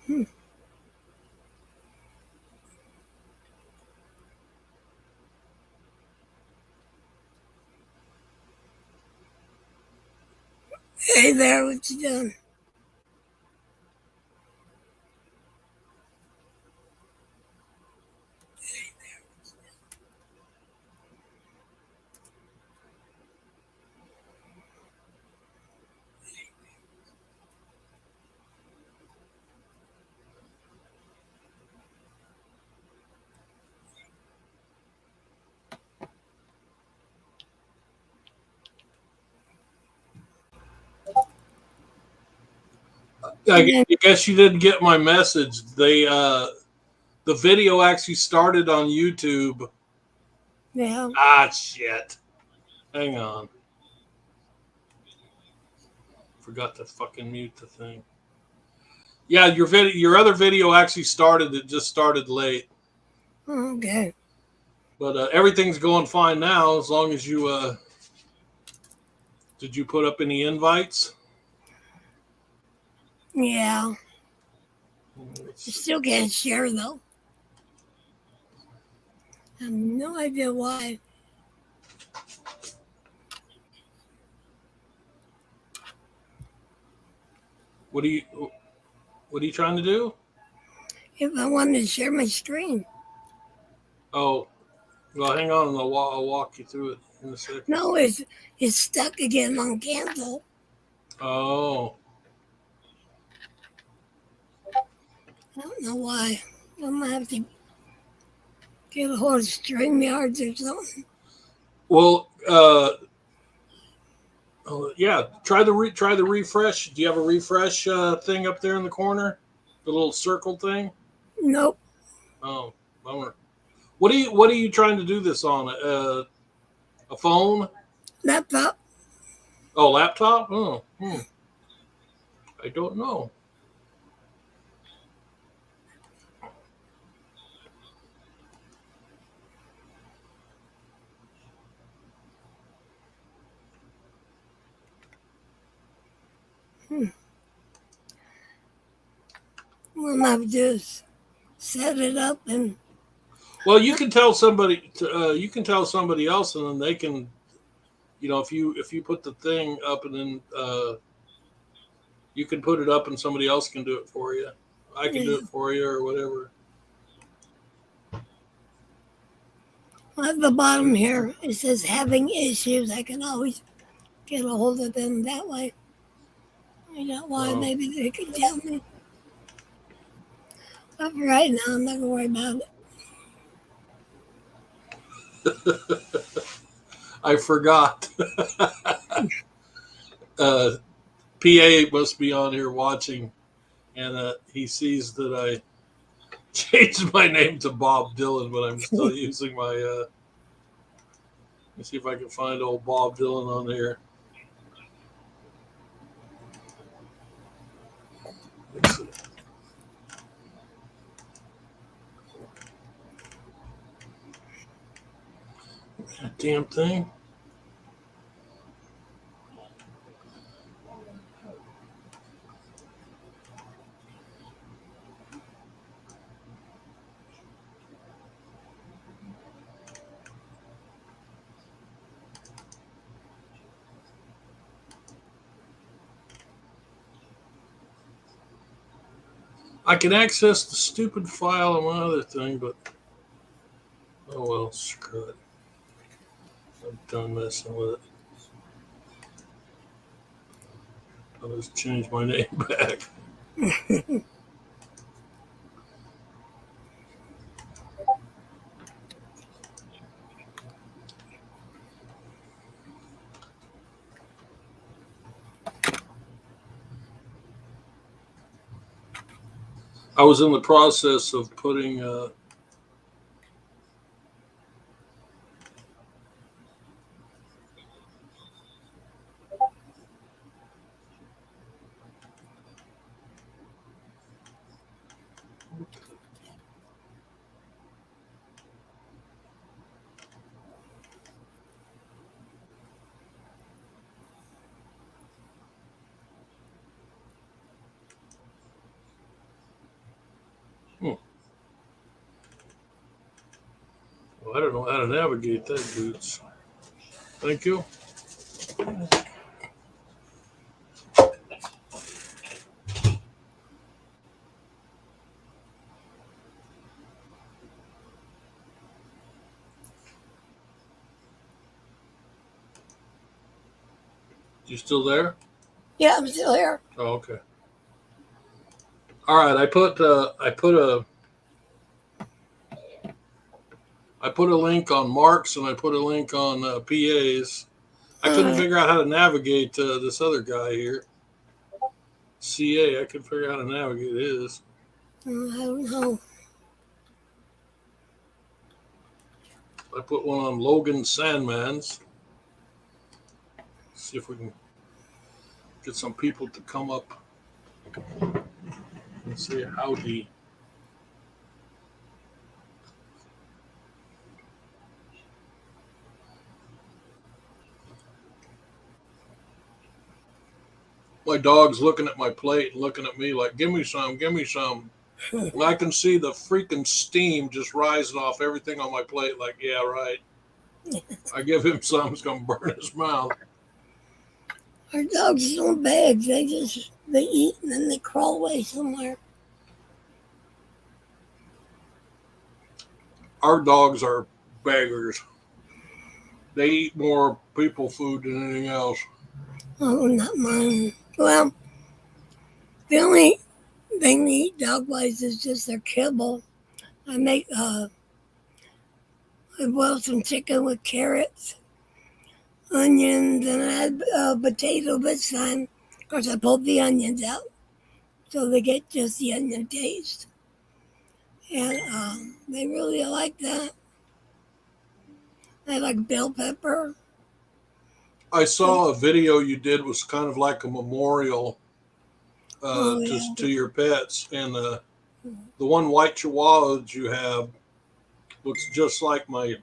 Hmm. Hey there, what you doing? I Yeah, guess you didn't get my message. The video actually started on YouTube. yeah. Ah, shit. Hang on. Forgot to fucking mute the thing. Yeah, your other video actually started. It just started late, Okay. but everything's going fine now. As long as you did you put up any invites? Yeah. Let's I see. still can't share though. I have no idea why. What are you What are you trying to do? If I wanted to share my screen. Oh, well, hang on, and I'll walk you through it in a second. No, it's stuck again on cancel. Oh, I don't know why. I'm gonna have to get a hold of StreamYards or something. well, yeah. Try the refresh. Do you have a refresh thing up there in the corner? The little circle thing. Nope. Oh, bummer. What are you trying to do this on? A phone? Laptop. Oh, laptop? Oh, I don't know. Hmm. What I'm gonna have to do is set it up and Well, you can tell somebody. You can tell somebody else, and then they can. If you put the thing up, and then you can put it up, and somebody else can do it for you. I can do yeah. it for you, or whatever. At the bottom here it says having issues. I can always get a hold of them that way. I don't know why. Oh. Maybe they can tell me. But for right now, I'm not gonna worry about it. I forgot. PA must be on here watching, and he sees that I changed my name to Bob Dylan, but I'm still using my. Let me see if I can find old Bob Dylan on here. Let's see. That damn thing. I can access the stupid file on my other thing, but oh well, screw it. I'm done messing with it. I'll just change my name back. I was in the process of putting. Hmm. Well, I don't know how to navigate that, dudes. Thank you. You still there? Yeah, I'm still here. Oh, okay. All right. I put a link on Marks and I put a link on PAs. I couldn't Uh, figure out how to navigate this other guy here. CA. I couldn't figure out how to navigate his. I don't know. I put one on Logan Sandmans. See if we can get some people to come up and say howdy. My dog's looking at my plate and looking at me like, give me some, give me some. And I can see the freaking steam just rising off everything on my plate, like, yeah, right. I give him some, it's going to burn his mouth. Our dogs don't beg. They eat and then they crawl away somewhere. Our dogs are beggars. They eat more people food than anything else. Oh, not mine. Well, the only thing they eat dog-wise is just their kibble. I make I boil some chicken with carrots, onions, and I add potato this time. Of course, I pulled the onions out so they get just the onion taste. And they really like that. They like bell pepper. I saw a video you did was kind of like a memorial Oh, yeah. to your pets, and the one white Chihuahua that you have looks just like my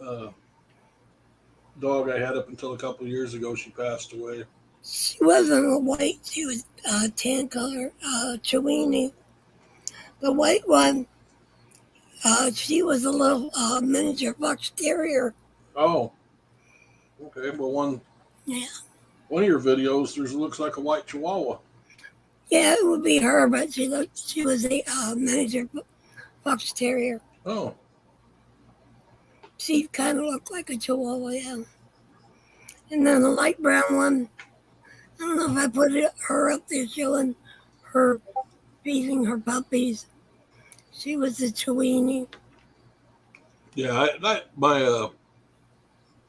uh, dog I had up until a couple of years ago. She passed away. She wasn't a white. She was tan color, Chiweenie. The white one, she was a little miniature fox terrier. Oh, okay. Well, Yeah. one of your videos, there's looks like a white Chihuahua. Yeah, it would be her, but she was a miniature fox terrier. Oh, She kind of looked like a Chihuahua, yeah. And then the light brown one, I don't know if I put her up there showing her feeding her puppies. She was a Chiweenie. yeah.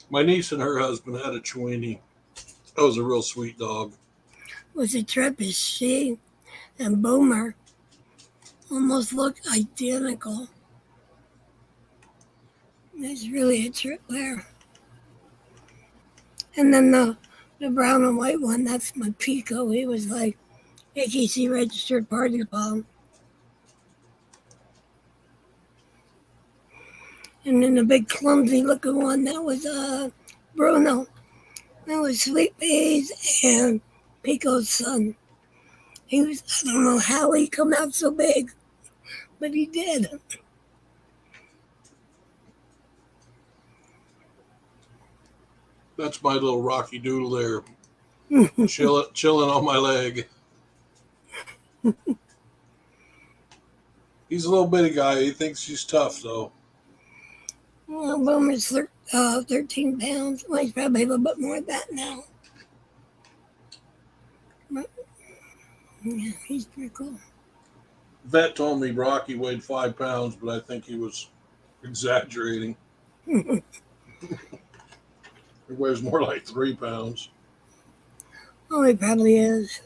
My niece and her husband had a Chiweenie. That was a real sweet dog. Was a Trepish. She and Boomer almost looked identical. There's really a trip there. And then the brown and white one, that's my Pico. He was like AKC registered party palm. And then the big clumsy looking one, that was Bruno. That was Sweet Peas and Pico's son. He was, I don't know how he come out so big, but he did. That's my little Rocky Doodle there, chilling on my leg. He's a little bitty guy. He thinks he's tough, though. Well, Boomer's 13 pounds. Well, he's probably a little bit more than that now. But, yeah, he's pretty cool. Vet told me Rocky weighed 5 pounds, but I think he was exaggerating. He weighs more like 3 pounds. Oh, he probably is.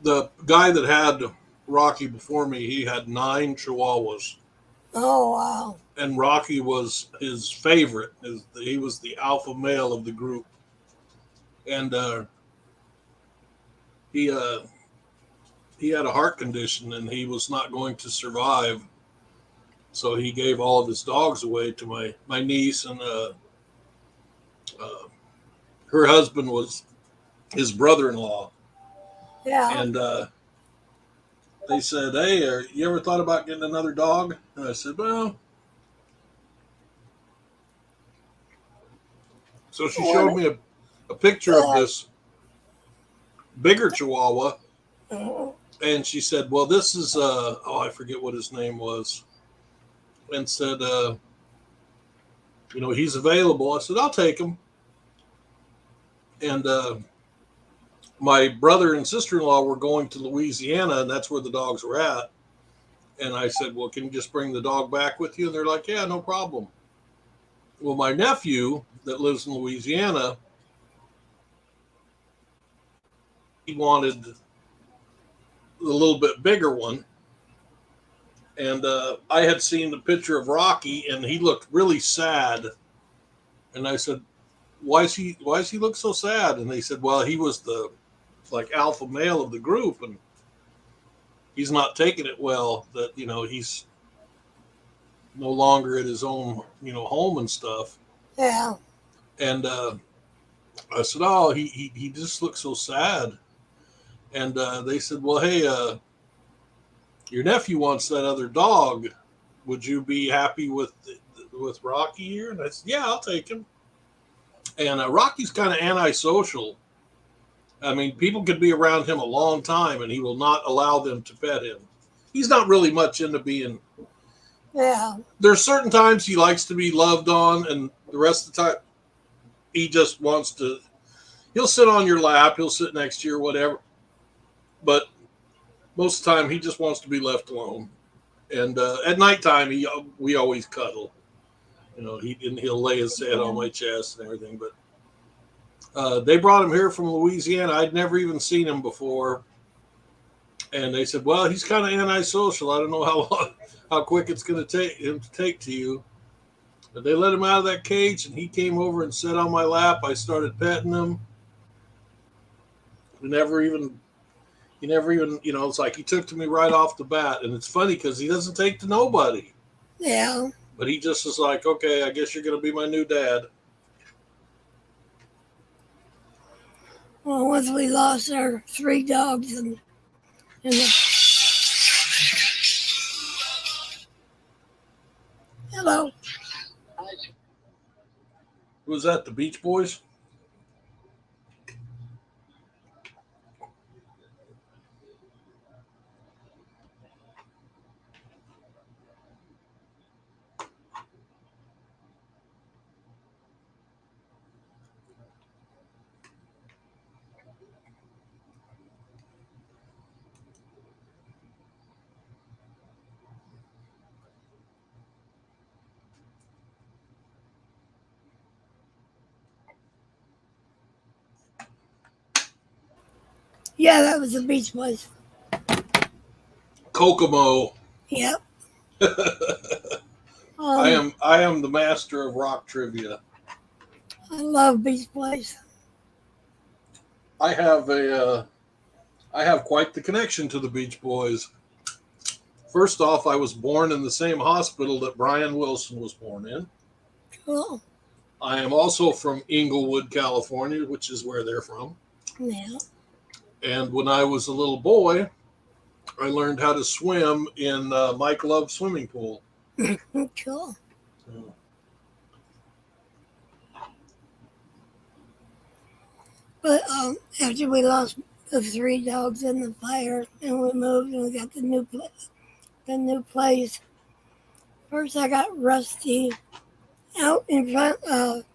The guy that had Rocky before me, he had 9 Chihuahuas. Oh, wow. And Rocky was his favorite. He was the alpha male of the group. And he he had a heart condition and he was not going to survive. So he gave all of his dogs away to my niece, and her husband was his brother-in-law. Yeah. And they said, "Hey, you ever thought about getting another dog?" And I said, "Well." So she showed me a picture of this bigger Chihuahua, and she said, "Well, this is I forget what his name was," and said, "He's available." I said, "I'll take him." And my brother and sister-in-law were going to Louisiana, and that's where the dogs were at. And I said, "Well, can you just bring the dog back with you?" And they're like, "Yeah, no problem." Well, my nephew that lives in Louisiana, he wanted a little bit bigger one. And I had seen the picture of Rocky, and he looked really sad. And I said, why does he look so sad? And they said, well, he was the alpha male of the group, and he's not taking it well that, he's no longer at his own, home and stuff. Yeah. And I said, oh, he just looks so sad. And they said, well, hey, your nephew wants that other dog. Would you be happy with Rocky here? And I said, yeah, I'll take him. And Rocky's kind of antisocial. I mean, people could be around him a long time, and he will not allow them to pet him. He's not really much into being. Yeah. There's certain times he likes to be loved on, and the rest of the time, he just wants to. He'll sit on your lap. He'll sit next to you or whatever. But most of the time, he just wants to be left alone. And at nighttime, we always cuddle. He'll lay his head on my chest and everything. But they brought him here from Louisiana. I'd never even seen him before. And they said, well, he's kind of antisocial. I don't know how quick it's going to take him to take to you. But they let him out of that cage, and he came over and sat on my lap. I started petting him. He never even, it's like he took to me right off the bat. And it's funny because he doesn't take to nobody. Yeah. But he just is like, okay, I guess you're going to be my new dad. Well, once we lost our 3 dogs and hello. Who was that? The Beach Boys? Yeah, that was the Beach Boys. Kokomo. Yep. I am the master of rock trivia. I love Beach Boys. I have quite the connection to the Beach Boys. First off, I was born in the same hospital that Brian Wilson was born in. Cool. I am also from Inglewood, California, which is where they're from. Yeah. And when I was a little boy, I learned how to swim in Mike Love's swimming pool. Cool. But after we lost the 3 dogs in the fire, and we moved and we got the new place. First, I got Rusty out in front of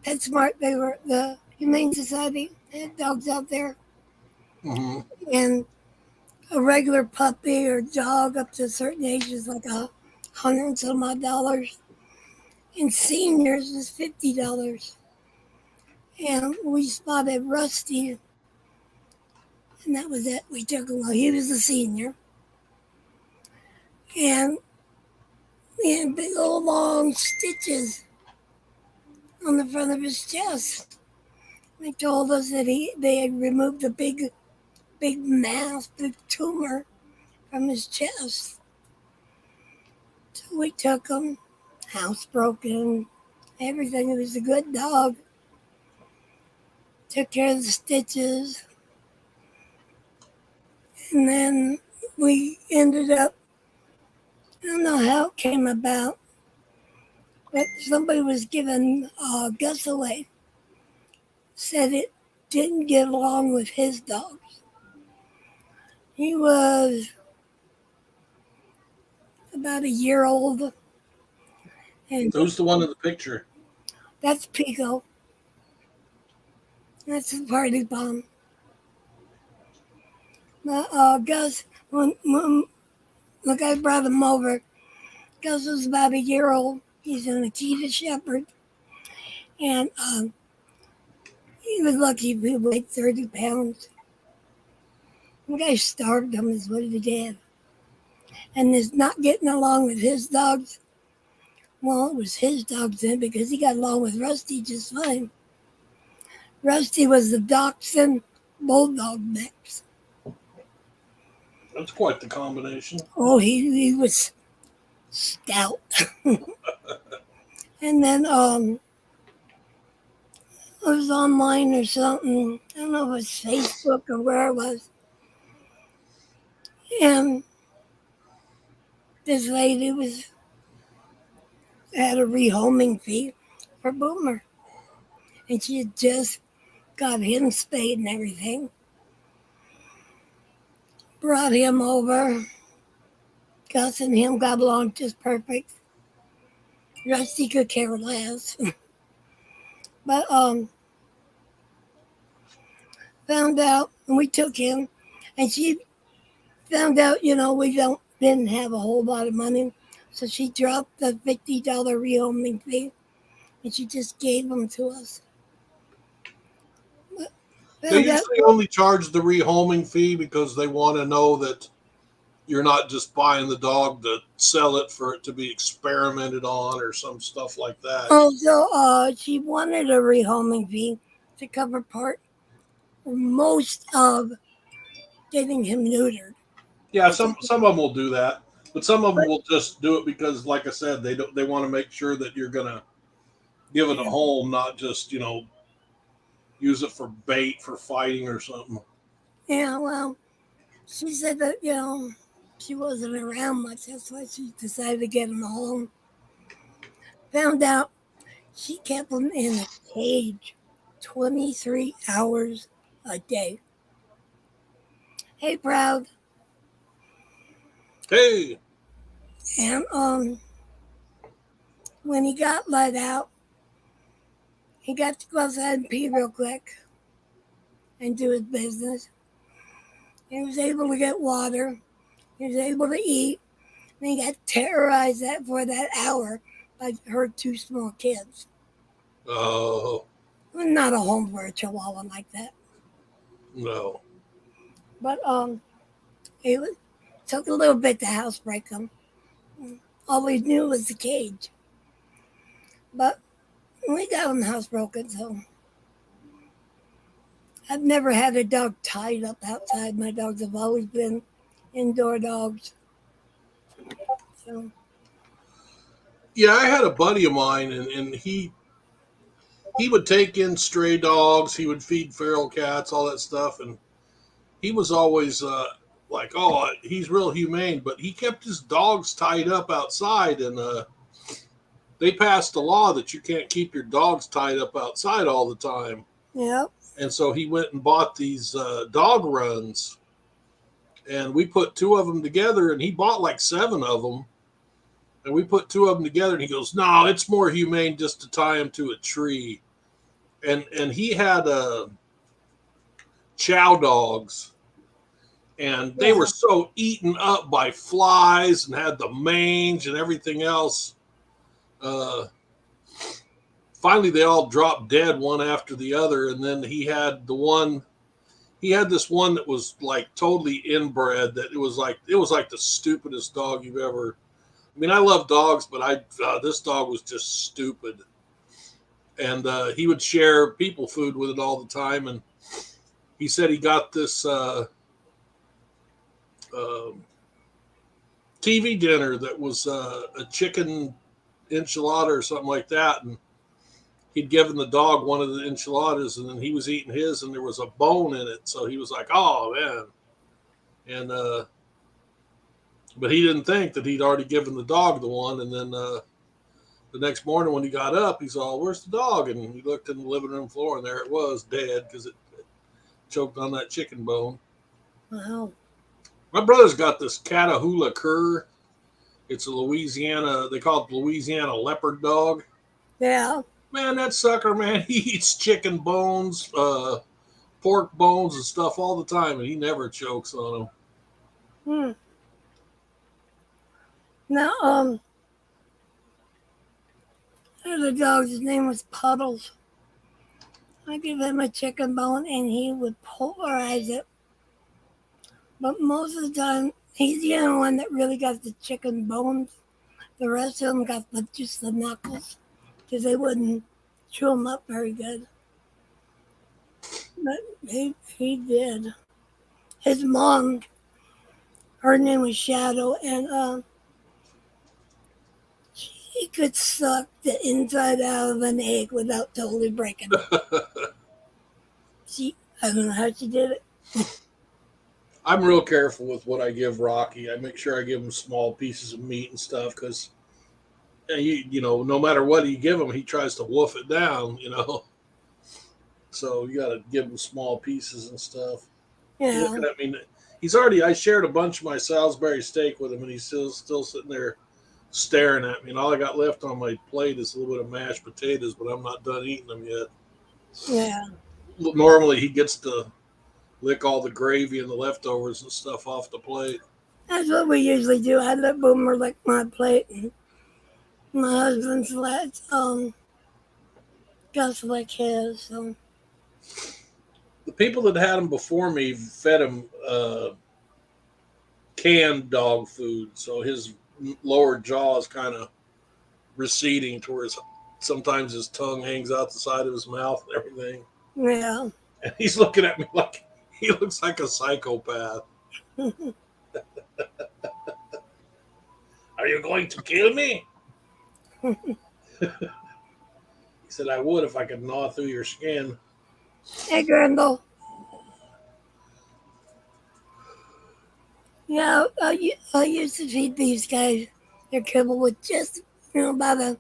PetSmart. They were the Humane Society. They had dogs out there. Mm-hmm. And a regular puppy or dog up to a certain age is like $100 and some odd. And seniors was $50. And we spotted Rusty, and that was it. We took him. He was a senior. And he had big old long stitches on the front of his chest. They told us that they had removed a big big mass, big tumor from his chest. So we took him, housebroken, everything. He was a good dog. Took care of the stitches. And then we ended up, I don't know how it came about, but somebody was giving Gus away. Said it didn't get along with his dogs. He was about a year old. And Who's the one in the picture? that's Pico. That's the party bomb. Gus, when the guy brought him over, Gus was about a year old. He's an Akita Shepherd. And he was lucky if he weighed 30 pounds. The guy starved him, is what he did. And is not getting along with his dogs. Well, it was his dogs then because he got along with Rusty just fine. Rusty was the Dachshund Bulldog mix. That's quite the combination. Oh, he was stout. And then it was online or something. I don't know if it was Facebook or where it was. And this lady had a rehoming fee for Boomer. And she had just got him spayed and everything. Brought him over. Gus and him got along just perfect. Rusty could care less. But found out, and we took him, and she found out, we didn't have a whole lot of money, so she dropped the $50 rehoming fee, and she just gave them to us. They usually only charge the rehoming fee because they want to know that you're not just buying the dog to sell it for it to be experimented on or some stuff like that. Oh, so she wanted a rehoming fee to cover part or most of getting him neutered. Yeah, some of them will do that, but some of them will just do it because, like I said, they want to make sure that you're gonna give it a home, not just use it for bait for fighting or something. Yeah, well, she said that she wasn't around much. That's why she decided to get him a home. Found out she kept him in a cage 23 hours a day. Hey, Proud. Hey. And when he got let out, he got to go outside and pee real quick and do his business. He was able to get water. He was able to eat. And he got terrorized for that hour by her two small kids. Oh. Not a home for a Chihuahua like that. No. But it took a little bit to housebreak him. All we knew was the cage. But we got him housebroken, so I've never had a dog tied up outside. My dogs have always been indoor dogs. So. Yeah, I had a buddy of mine, and he would take in stray dogs. He would feed feral cats, all that stuff, and he was always like, "Oh, he's real humane," but he kept his dogs tied up outside, and they passed a law that you can't keep your dogs tied up outside all the time. Yep. And so he went and bought these dog runs, and we put two of them together, and he bought like 7 of them. And we put 2 of them together, and he goes, "No, it's more humane just to tie them to a tree." And he had chow dogs, and they were so eaten up by flies and had the mange and everything else. Finally, they all dropped dead one after the other, and then he had this one that was like totally inbred. That it was like the stupidest dog you've ever. I mean, I love dogs, but this dog was just stupid. And he would share people food with it all the time. And he said he got this TV dinner that was a chicken enchilada or something like that, and he'd given the dog one of the enchiladas, and then he was eating his, and there was a bone in it, so he was like, "Oh man!" And but he didn't think that he'd already given the dog the one, and then the next morning when he got up, he's all, "Where's the dog?" And he looked in the living room floor, and there it was, dead, because it choked on that chicken bone. Wow. My brother's got this Catahoula cur. It's a Louisiana, they call it Louisiana leopard dog. Yeah. Man, that sucker, man, he eats chicken bones, pork bones and stuff all the time, and he never chokes on them. Hmm. Now, the dog's name was Puddles. I give him a chicken bone and he would pulverize it. But most of the time, he's the only one that really got the chicken bones. The rest of them got just the knuckles because they wouldn't chew them up very good. But he did. His mom, her name was Shadow, and she could suck the inside out of an egg without totally breaking it. I don't know how she did it. I'm real careful with what I give Rocky. I make sure I give him small pieces of meat and stuff because, you know, no matter what you give him, he tries to wolf it down, you know. So you got to give him small pieces and stuff. Yeah. Looking at me, he's already. I shared a bunch of my Salisbury steak with him, and he's still sitting there staring at me. And all I got left on my plate is a little bit of mashed potatoes, but I'm not done eating them yet. Yeah. Normally, he gets to lick all the gravy and the leftovers and stuff off the plate. That's what we usually do. I let Boomer lick my plate, and my husband's let Gus lick his. So. The people that had him before me fed him canned dog food, so his lower jaw is kind of receding towards. Sometimes his tongue hangs out the side of his mouth and everything. Yeah. And he's looking at me like he looks like a psychopath. Are you going to kill me? He said, I would if I could gnaw through your skin. Hey, Grindle. Yeah, I used to feed these guys their kibble with just, about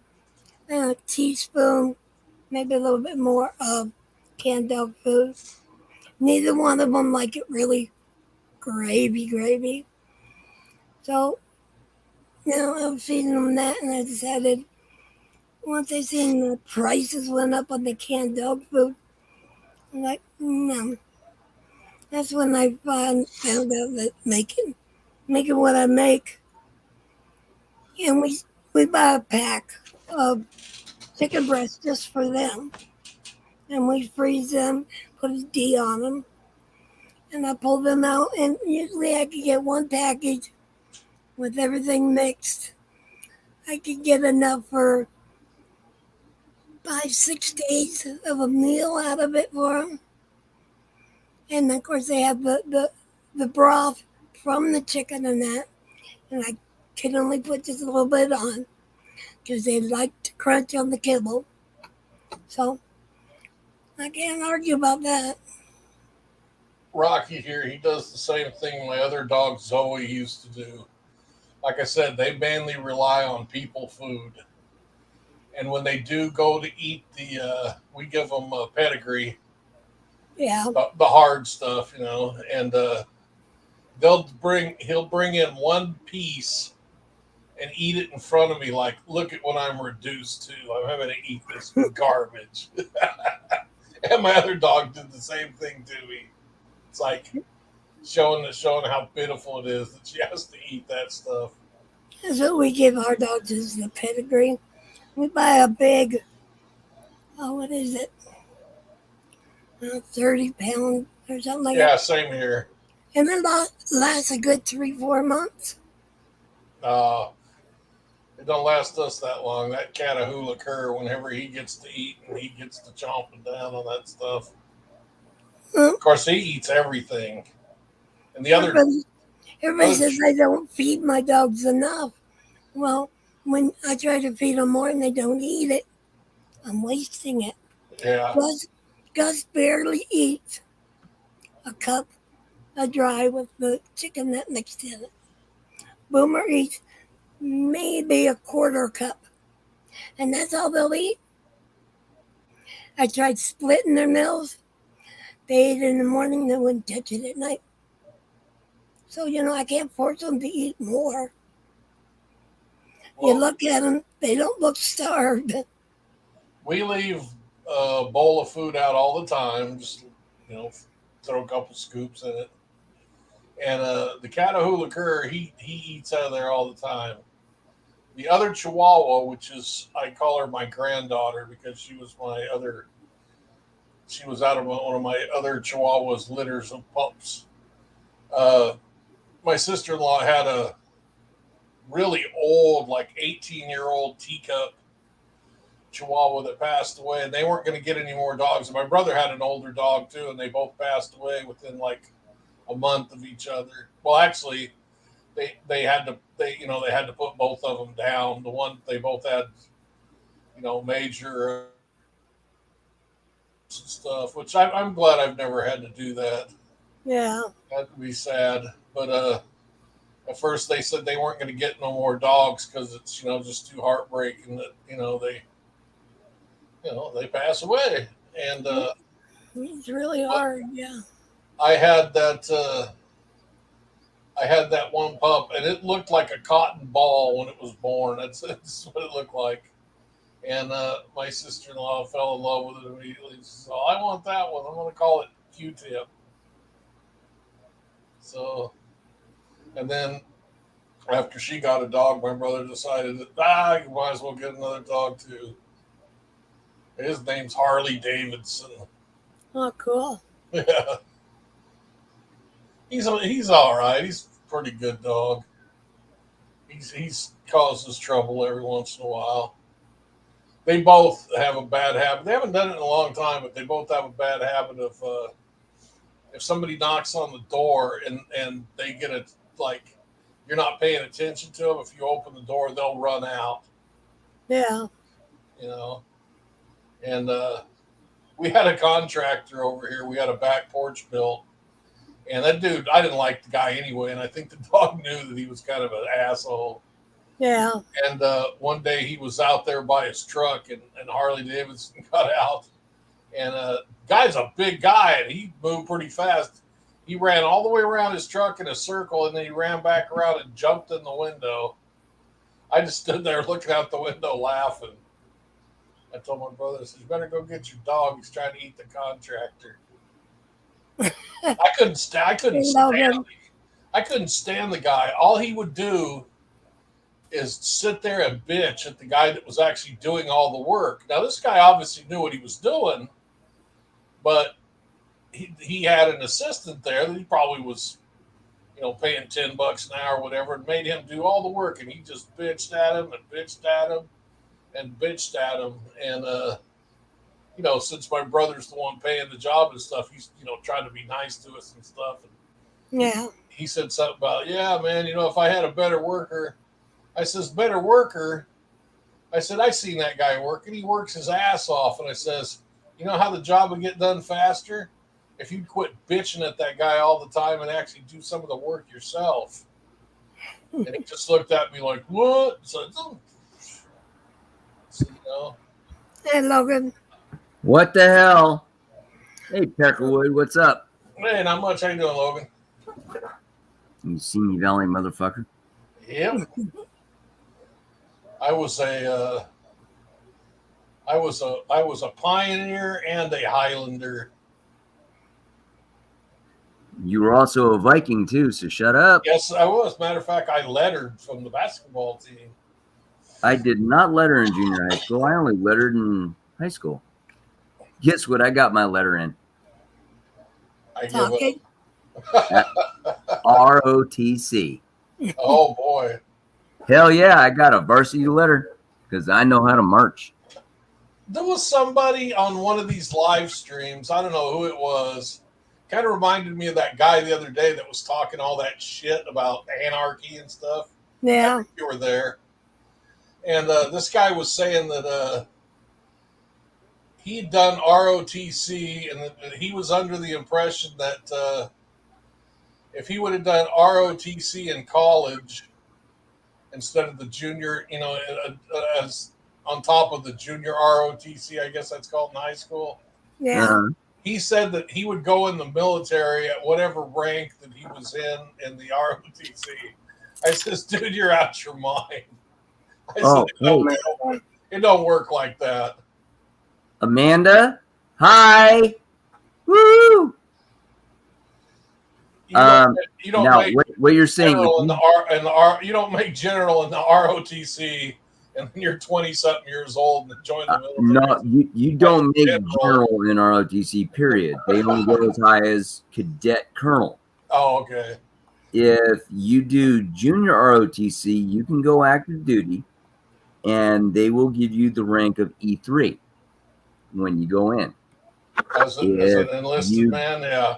a teaspoon, maybe a little bit more of canned dog food. Neither one of them like it really gravy. So, I was feeding them that, and I decided once I seen the prices went up on the canned dog food, I'm like, no. That's when I found out that making what I make, and we buy a pack of chicken breasts just for them, and we freeze them, put a D on them, and I pull them out, and usually I could get one package with everything mixed. I could get enough for 5-6 days of a meal out of it for them. And of course they have the broth from the chicken and that, and I can only put just a little bit on because they like to crunch on the kibble. So I can't argue about that. Rocky here, he does the same thing my other dog Zoe used to do. Like I said, they mainly rely on people food. And when they do go to eat we give them a pedigree. Yeah. The hard stuff, and he'll bring in one piece and eat it in front of me like, look at what I'm reduced to. I'm having to eat this garbage. And my other dog did the same thing to me. It's like showing how pitiful it is that she has to eat that stuff. That's what we give our dogs is the pedigree. We buy a big, what is it? 30 pound or something like that. Yeah, same here. And it lasts a good 3-4 months. It don't last us that long. That Catahoula cur, whenever he gets to eat and he gets to chomping down on that stuff. Of course, he eats everything. And the other, Everybody says I don't feed my dogs enough. Well, when I try to feed them more and they don't eat it, I'm wasting it. Yeah. Gus barely eats a cup of dry with the chicken that mixed in it. Boomer eats maybe a quarter cup, and that's all they'll eat. I tried splitting their meals. They ate it in the morning, they wouldn't touch it at night. So, I can't force them to eat more. Well, You look at them, they don't look starved. we leave a bowl of food out all the time. Just, throw a couple scoops in it. And the Catahoula cur, he eats out of there all the time. The other Chihuahua, which is, I call her my granddaughter because she was out of one of my other Chihuahua's litters of pups. My sister-in-law had a really old, like 18-year-old teacup Chihuahua that passed away, and they weren't going to get any more dogs. And my brother had an older dog too, and they both passed away within like a month of each other. Well, actually, they had to put both of them down. The one they both had, major stuff, which I'm glad I've never had to do that. Yeah. That'd be sad. But at first they said they weren't going to get no more dogs because it's just too heartbreaking that they pass away. And it's really hard. Yeah. I had that one pup, and it looked like a cotton ball when it was born. That's what it looked like. And my sister-in-law fell in love with it immediately. So I want that one. I'm going to call it Q-Tip. So, and then after she got a dog, my brother decided that you might as well get another dog too. His name's Harley Davidson. Oh, cool. Yeah. He's all right. He's a pretty good dog. He's causes trouble every once in a while. They both have a bad habit. They haven't done it in a long time, but they both have a bad habit of if somebody knocks on the door and they get it like you're not paying attention to them, if you open the door, they'll run out. Yeah. And we had a contractor over here. We had a back porch built. And that dude, I didn't like the guy anyway, and I think the dog knew that he was kind of an asshole. Yeah. And one day he was out there by his truck, and Harley Davidson got out. And guy's a big guy, and he moved pretty fast. He ran all the way around his truck in a circle, and then he ran back around and jumped in the window. I just stood there looking out the window laughing. I told my brother, I said, you better go get your dog. He's trying to eat the contractor. I couldn't stand the guy. All he would do is sit there and bitch at the guy that was actually doing all the work. Now, this guy obviously knew what he was doing, but he had an assistant there that he probably was, paying $10 an hour or whatever, and made him do all the work. And he just bitched at him and bitched at him and bitched at him. And, since my brother's the one paying the job and stuff, he's, trying to be nice to us and stuff. And yeah. He said something about, yeah, man, if I had a better worker, I says, better worker. I said, I seen that guy work, and he works his ass off. And I says, you know how the job would get done faster? If you'd quit bitching at that guy all the time and actually do some of the work yourself. And he just looked at me like, what? So, Hey, Logan. What the hell? Hey, Peckerwood, what's up? Hey, not much. How you doing, Logan? You Simi Valley motherfucker. Yep. I was a pioneer and a Highlander. You were also a Viking too, so shut up. Yes, I was. Matter of fact, I lettered from the basketball team. I did not letter in junior high school. I only lettered in high school. Guess what? I got my letter in. I Talking. ROTC. Oh boy. Hell yeah, I got a varsity letter because I know how to march. There was somebody on one of these live streams, I don't know who it was, Kind of reminded me of that guy the other day that was talking all that shit about anarchy and stuff. Yeah. You were there. And this guy was saying that he'd done ROTC and that he was under the impression that if he would have done ROTC in college instead of the junior, as on top of the junior ROTC, I guess that's called in high school. Yeah. He said that he would go in the military at whatever rank that he was in the ROTC. I says, dude, you're out your mind. I said, it don't work like that. Amanda, hi, woo. You don't Now, make what you're saying? general you don't make general in the ROTC, and then you're 20-something years old and join the military. No, you don't make general in ROTC. Period. They only go as high as cadet colonel. Oh, okay. If you do junior ROTC, you can go active duty, and they will give you the rank of E3 when you go in. As an enlisted man, yeah.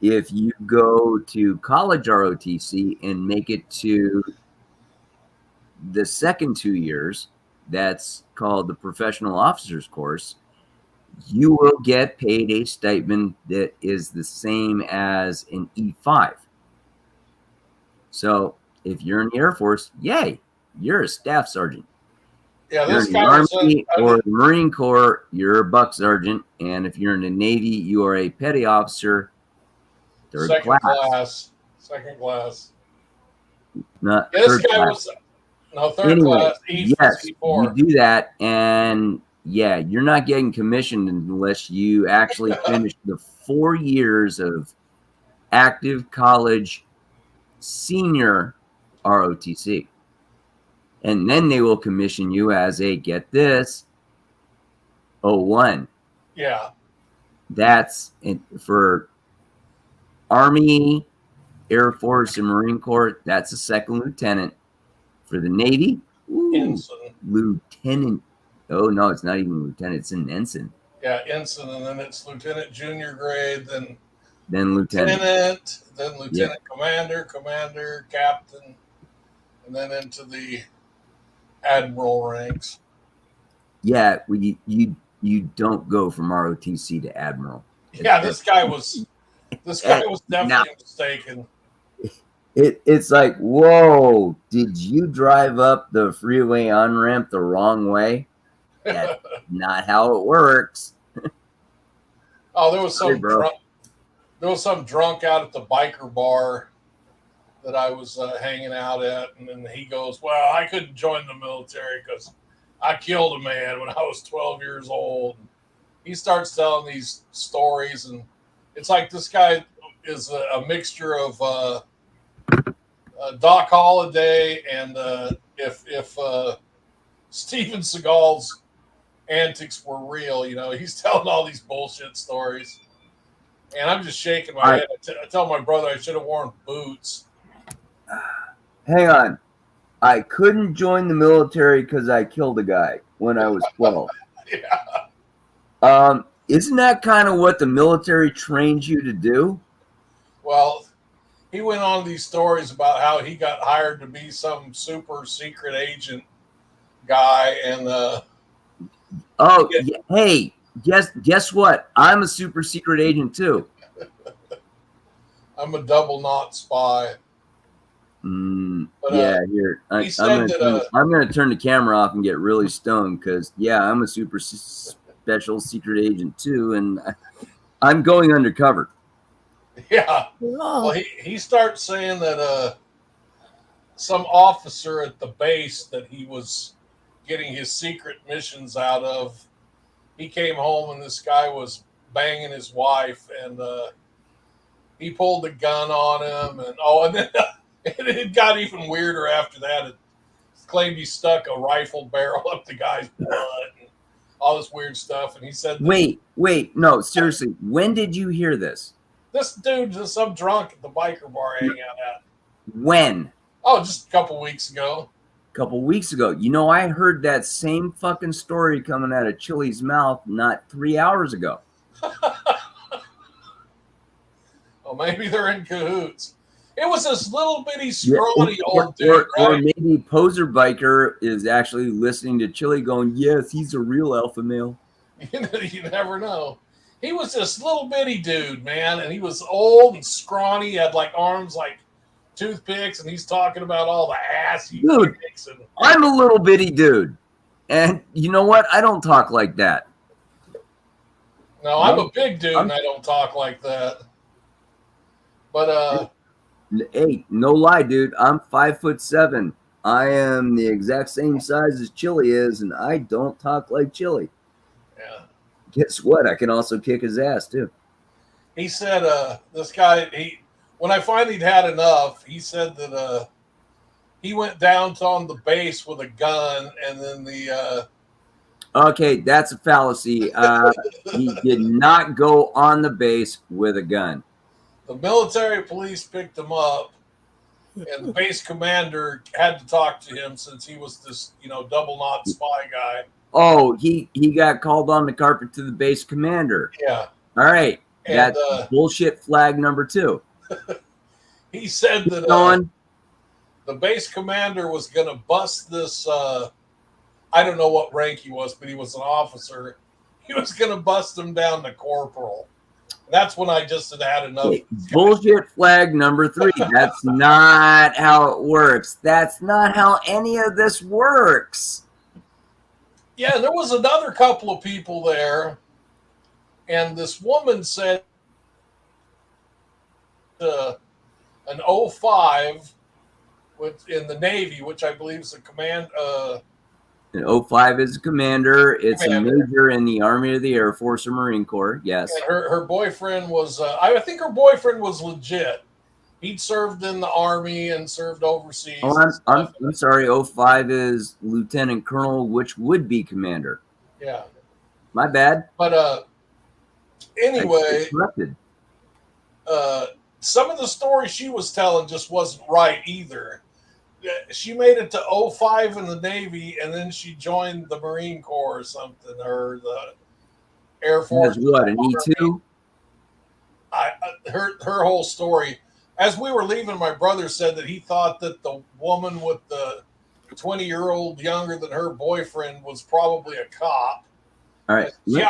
If you go to college ROTC and make it to the second 2 years, that's called the professional officers course, you will get paid a stipend that is the same as an E5. So if you're in the Air Force, yay, you're a staff sergeant. Yeah, You're this in the guy Army or the Marine Corps, you're a buck sergeant. And if you're in the Navy, you are a petty officer, second class. Not Yeah, this third guy class. was third Anyway, class. yes, E4. you do that, and yeah, you're not getting commissioned unless you actually finish the 4 years of active college senior ROTC. And then they will commission you as a, get this, 01. Yeah. That's for Army, Air Force, and Marine Corps. That's a second lieutenant. For the Navy, Ensign. lieutenant. Oh, no, it's not even lieutenant. It's an ensign. Yeah, ensign, and then it's lieutenant junior grade, then Lieutenant. Then lieutenant commander, captain, and then into the admiral ranks. Yeah, you don't go from ROTC to admiral. Yeah, this guy was definitely mistaken. It's like, whoa, did you drive up the freeway on-ramp the wrong way? That's not how it works. Oh, there was some drunk out at the biker bar that I was hanging out at, and then he goes, well, I couldn't join the military because I killed a man when I was 12 years old. He starts telling these stories, and it's like this guy is a mixture of Doc Holliday and if Steven Seagal's antics were real, he's telling all these bullshit stories. And I'm just shaking my head. I tell my brother I should have worn boots. Hang on. I couldn't join the military because I killed a guy when I was 12. Yeah. Isn't that kind of what the military trains you to do? Well, he went on these stories about how he got hired to be some super secret agent guy, and hey, guess what? I'm a super secret agent too. I'm a double knot spy. But, here I'm going to turn the camera off and get really stoned because I'm a super special secret agent too, and I'm going undercover. Yeah. Well, he starts saying that some officer at the base that he was getting his secret missions out of, he came home and this guy was banging his wife, and he pulled the gun on him, and then it got even weirder after that. It claimed he stuck a rifle barrel up the guy's butt and all this weird stuff. And he said, wait, no, seriously, when did you hear this? This dude is some drunk at the biker bar hanging out at. When? Oh, just a couple weeks ago. I heard that same fucking story coming out of Chili's mouth not 3 hours ago. Oh, maybe they're in cahoots. It was this little bitty Yeah, scrawny or, old dude, or right? maybe Poser Biker is actually listening to Chili going, yes, he's a real alpha male. You never know. He was this little bitty dude, man, and he was old and scrawny. He had like arms like toothpicks, and he's talking about all the ass he Dude. kicks. And I'm a little bitty dude. And you know what? I don't talk like that. no, I'm a big dude, and I don't talk like that. But Hey, no lie, dude. I'm 5'7". I am the exact same size as Chili is, and I don't talk like Chili. yeah, Guess what? I can also kick his ass too. he said this guy when I finally had enough, he said that he went down on the base with a gun, and then the Okay, that's a fallacy. He did not go on the base with a gun. the military police picked him up, and the base commander had to talk to him since he was this, double knot spy guy. Oh, he got called on the carpet to the base commander. Yeah. All right, And that's bullshit flag number 2. he said that Going. the base commander was going to bust this. I don't know what rank he was, but he was an officer. He was going to bust him down to corporal. That's when I just had enough. Okay, bullshit flag number 3. That's not how it works. That's not how any of this works. Yeah, there was another couple of people there, and this woman said an 05 in the Navy, which I believe is a command. And 05 is a commander. It's Commander. a major in the Army or the Air Force or Marine Corps. Yes. And her boyfriend was, I think her boyfriend was legit. He'd served in the Army and served overseas. Oh, I'm sorry. 05 is Lieutenant Colonel, which would be commander. Yeah. My bad. But anyway, Corrected. some of the stories she was telling just wasn't right either. She made it to 05 in the Navy, and then she joined the Marine Corps or something, or the Air Force. That's what, an E2? Her whole story. As we were leaving, my brother said that he thought that the woman with the 20-year-old younger than her boyfriend was probably a cop. All right. Yeah,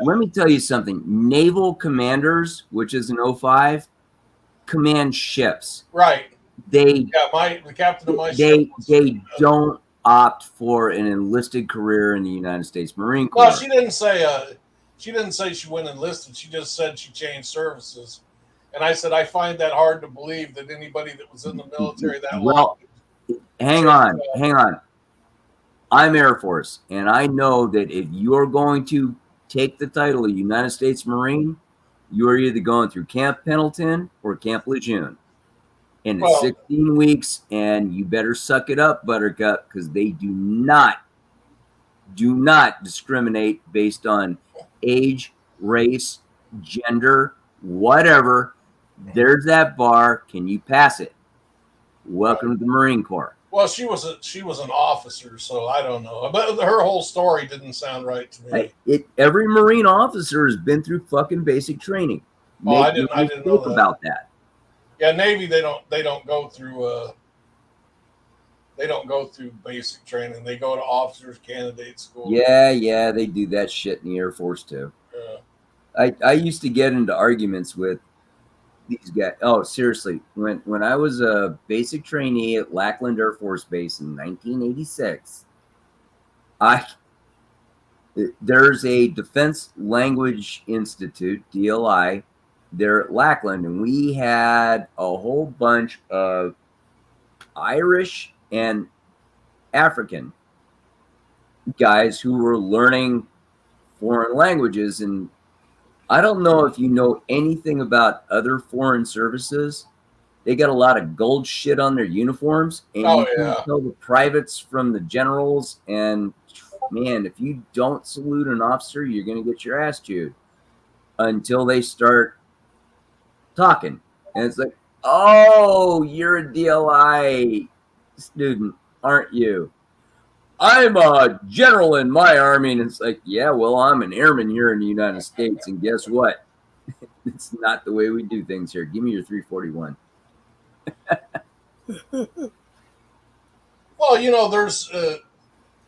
Let me tell you something. Naval commanders, which is an 05, command ships. Right. The captain of my ship. They don't opt for an enlisted career in the United States Marine Corps. Well, she didn't say she went enlisted. She just said she changed services. And I said, I find that hard to believe that anybody that was in the military that long. Hang on. I'm Air Force, and I know that if you're going to take the title of United States Marine, you're either going through Camp Pendleton or Camp Lejeune. And it's 16 weeks, and you better suck it up, Buttercup, because they do not discriminate based on age, race, gender, whatever. There's that bar. Can you pass it? Welcome to the Marine Corps. Well, she was an officer, so I don't know. But her whole story didn't sound right to me. Every Marine officer has been through fucking basic training. I didn't know about that. Yeah, Navy they don't go through basic training. They go to officers candidate school. Yeah, they do that shit in the Air Force too. Yeah. I used to get into arguments with these guys. Oh, seriously, when I was a basic trainee at Lackland Air Force Base in 1986, there's a Defense Language Institute, DLI, there at Lackland, and we had a whole bunch of Irish and African guys who were learning foreign languages. And I don't know if you know anything about other foreign services. They got a lot of gold shit on their uniforms, and you can tell the privates from the generals. And man, if you don't salute an officer, you're going to get your ass chewed until they start talking. And it's like, oh, you're a DLI student, aren't you? I'm a general in my army. And it's like, yeah, well, I'm an airman here in the United States. And guess what? It's not the way we do things here. Give me your 341. Well, there's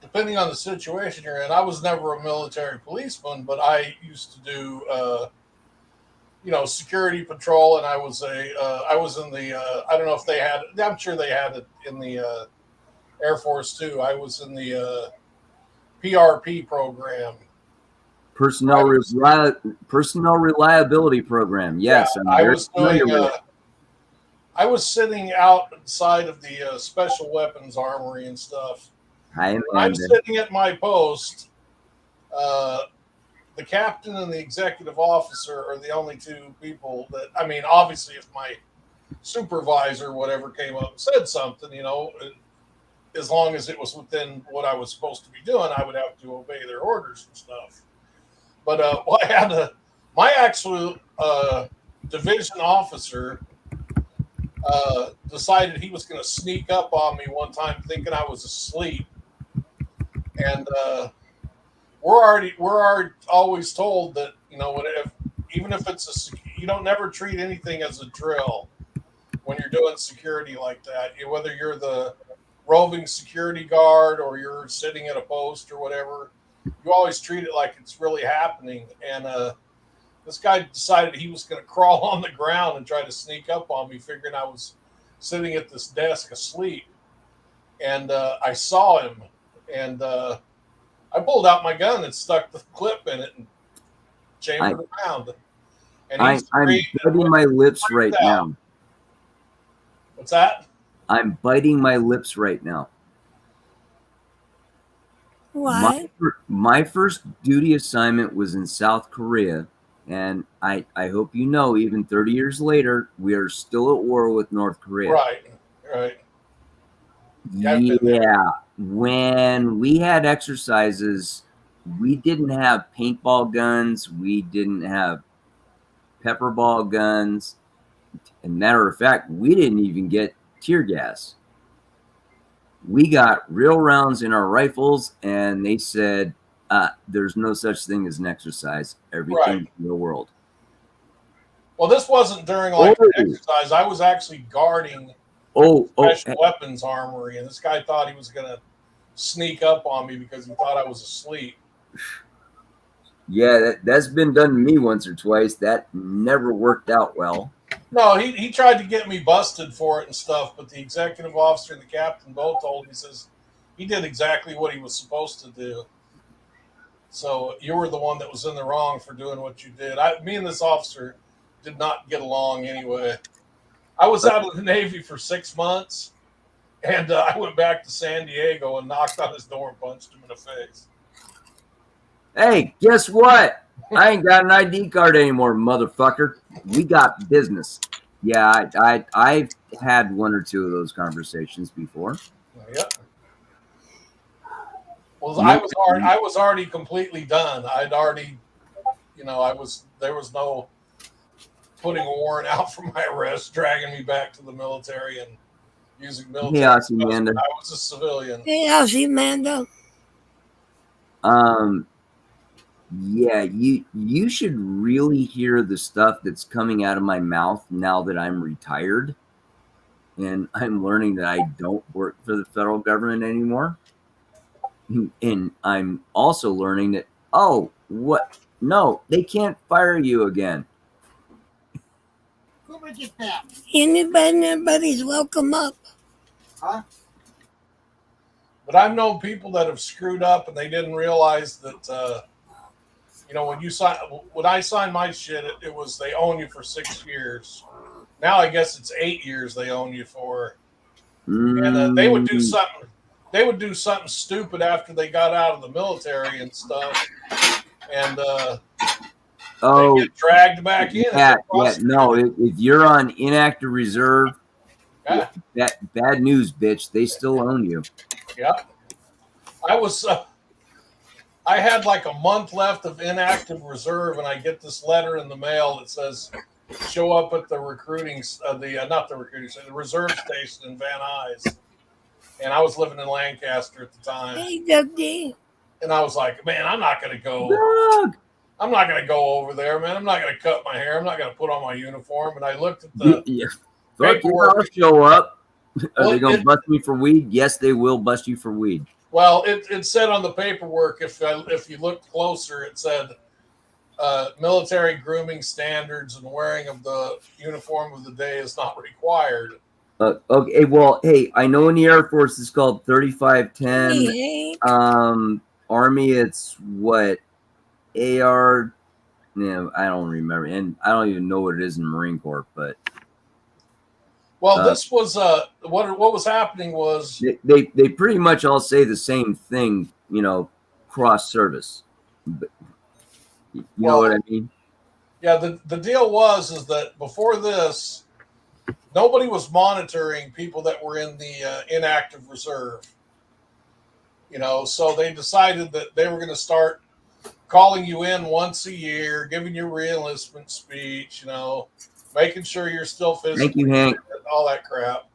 depending on the situation you're in. I was never a military policeman, but I used to do security patrol, and I was in the I don't know if they had it. I'm sure they had it in the Air Force too. I was in the PRP program. Personnel reliability program. Yes, Yeah, I'm very familiar with it. I was sitting outside of the special weapons armory and stuff. Hi, When I'm Amanda. sitting at my post. The captain and the executive officer are the only two people that, I mean, obviously, if my supervisor, whatever, came up and said something, as long as it was within what I was supposed to be doing, I would have to obey their orders and stuff. But my actual division officer decided he was going to sneak up on me one time thinking I was asleep. And we're always told that even if it's you don't never treat anything as a drill when you're doing security like that. Whether you're the roving security guard or you're sitting at a post or whatever, you always treat it like it's really happening. And this guy decided he was going to crawl on the ground and try to sneak up on me, figuring I was sitting at this desk asleep. And I saw him, and I pulled out my gun and stuck the clip in it and chambered around. And I'm biting my lips right now. What's that? I'm biting my lips right now. Why? My first duty assignment was in South Korea, and I hope you know, even 30 years later, we are still at war with North Korea. Right. Yeah. When we had exercises, we didn't have paintball guns. We didn't have pepper ball guns. As a matter of fact, we didn't even get tear gas. We got real rounds in our rifles, and they said, there's no such thing as an exercise. Everything's real world. Well, this wasn't during an exercise. I was actually guarding special weapons armory, and this guy thought he was going to sneak up on me because he thought I was asleep. Yeah, that's been done to me once or twice. That never worked out well. No, he tried to get me busted for it and stuff, but the executive officer and the captain both told me, says he did exactly what he was supposed to do. So you were the one that was in the wrong for doing what you did. Me and this officer did not get along anyway. I was out of the Navy for 6 months, and I went back to San Diego and knocked on his door and punched him in the face. Hey, guess what? I ain't got an ID card anymore, motherfucker. We got business. Yeah, I've had one or two of those conversations before. Yep. Well, I was already completely done. I'd already, there was no putting a warrant out for my arrest, dragging me back to the military and using military. Hey, Aussie Amanda. I was a civilian. Hey, Aussie Amanda. Yeah, you should really hear the stuff that's coming out of my mouth now that I'm retired and I'm learning that I don't work for the federal government anymore. And I'm also learning that, no, they can't fire you again. Who would get that? Anybody's welcome up. Huh? But I've known people that have screwed up and they didn't realize that, when I signed my shit, it was they own you for 6 years. Now I guess it's 8 years they own you for. And they would do something. They would do something stupid after they got out of the military and stuff, and they get dragged back in. No. If you're on inactive reserve, that bad news, bitch. They still own you. Yeah, I had like a month left of inactive reserve, and I get this letter in the mail that says, "Show up at the the reserve station in Van Nuys." And I was living in Lancaster at the time. Hey, Doug D. And I was like, man, I'm not going to go. Doug! I'm not going to go over there, man. I'm not going to cut my hair. I'm not going to put on my uniform. And I looked at the Yeah. Fuck yeah, paperwork. I'll show up. Are Well, they going to bust me for weed? Yes, they will bust you for weed. Well, it said on the paperwork, if you looked closer, it said military grooming standards and wearing of the uniform of the day is not required. Okay, well, hey, I know in the Air Force it's called 3510. Hey, Army, it's what? AR. Yeah, I don't remember, and I don't even know what it is in Marine Corps. But Well, this was what was happening was they pretty much all say the same thing, cross service. But, you know what I mean? Yeah, the deal is that before this, nobody was monitoring people that were in the inactive reserve. So they decided that they were going to start calling you in once a year, giving you a re-enlistment speech, making sure you're still physically Thank you, Hank. fit, all that crap.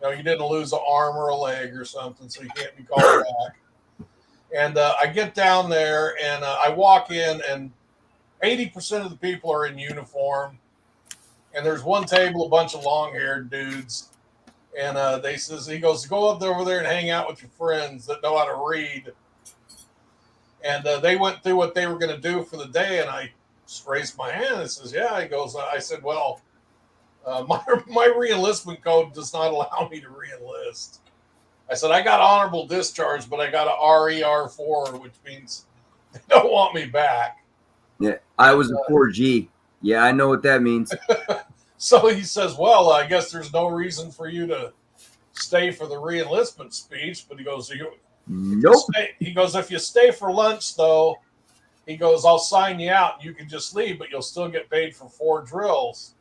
You didn't lose an arm or a leg or something, so you can't be called back. And I get down there and I walk in, and 80% of the people are in uniform. And there's one table, a bunch of long-haired dudes. And he goes, go up over there and hang out with your friends that know how to read. And they went through what they were going to do for the day. And I just raised my hand and says, yeah. He goes, I said, well, my re-enlistment code does not allow me to re-enlist. I said, I got honorable discharge, but I got a RER4, which means they don't want me back. Yeah, I was a 4G. Yeah, I know what that means. So he says, well, I guess there's no reason for you to stay for the re-enlistment speech. But he goes, nope. He goes, if you stay for lunch, though, he goes, I'll sign you out. You can just leave, but you'll still get paid for 4 drills.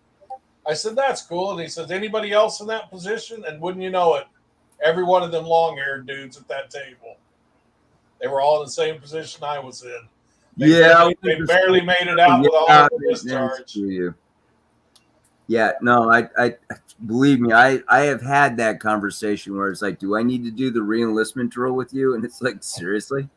I said, that's cool. And he says, anybody else in that position? And wouldn't you know it, every one of them long-haired dudes at that table, they were all in the same position I was in. They barely made it out with honorable discharge. Yeah, no, I believe me, I have had that conversation where it's like, do I need to do the re-enlistment drill with you? And it's like, seriously?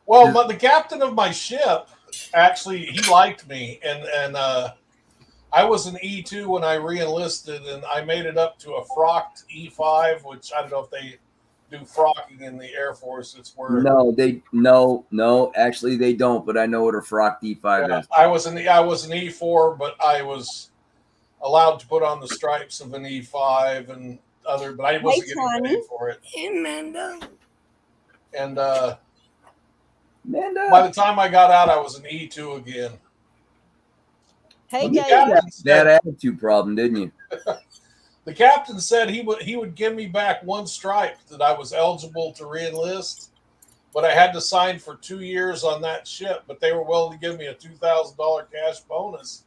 Well, the captain of my ship, actually, he liked me. And I was an E2 when I re-enlisted, and I made it up to a frocked E5, which I don't know if they do frocking in the Air Force. It's where no, actually they don't, but I know what a frocked E5 is. I was an E4, but I was allowed to put on the stripes of an E5 and other, but I wasn't getting paid for it. Hey, Mando. And by the time I got out, I was an E2 again. Hey, you got that attitude problem, didn't you? The captain said he would give me back 1 stripe that I was eligible to re-enlist, but I had to sign for 2 years on that ship. But they were willing to give me a $2,000 cash bonus.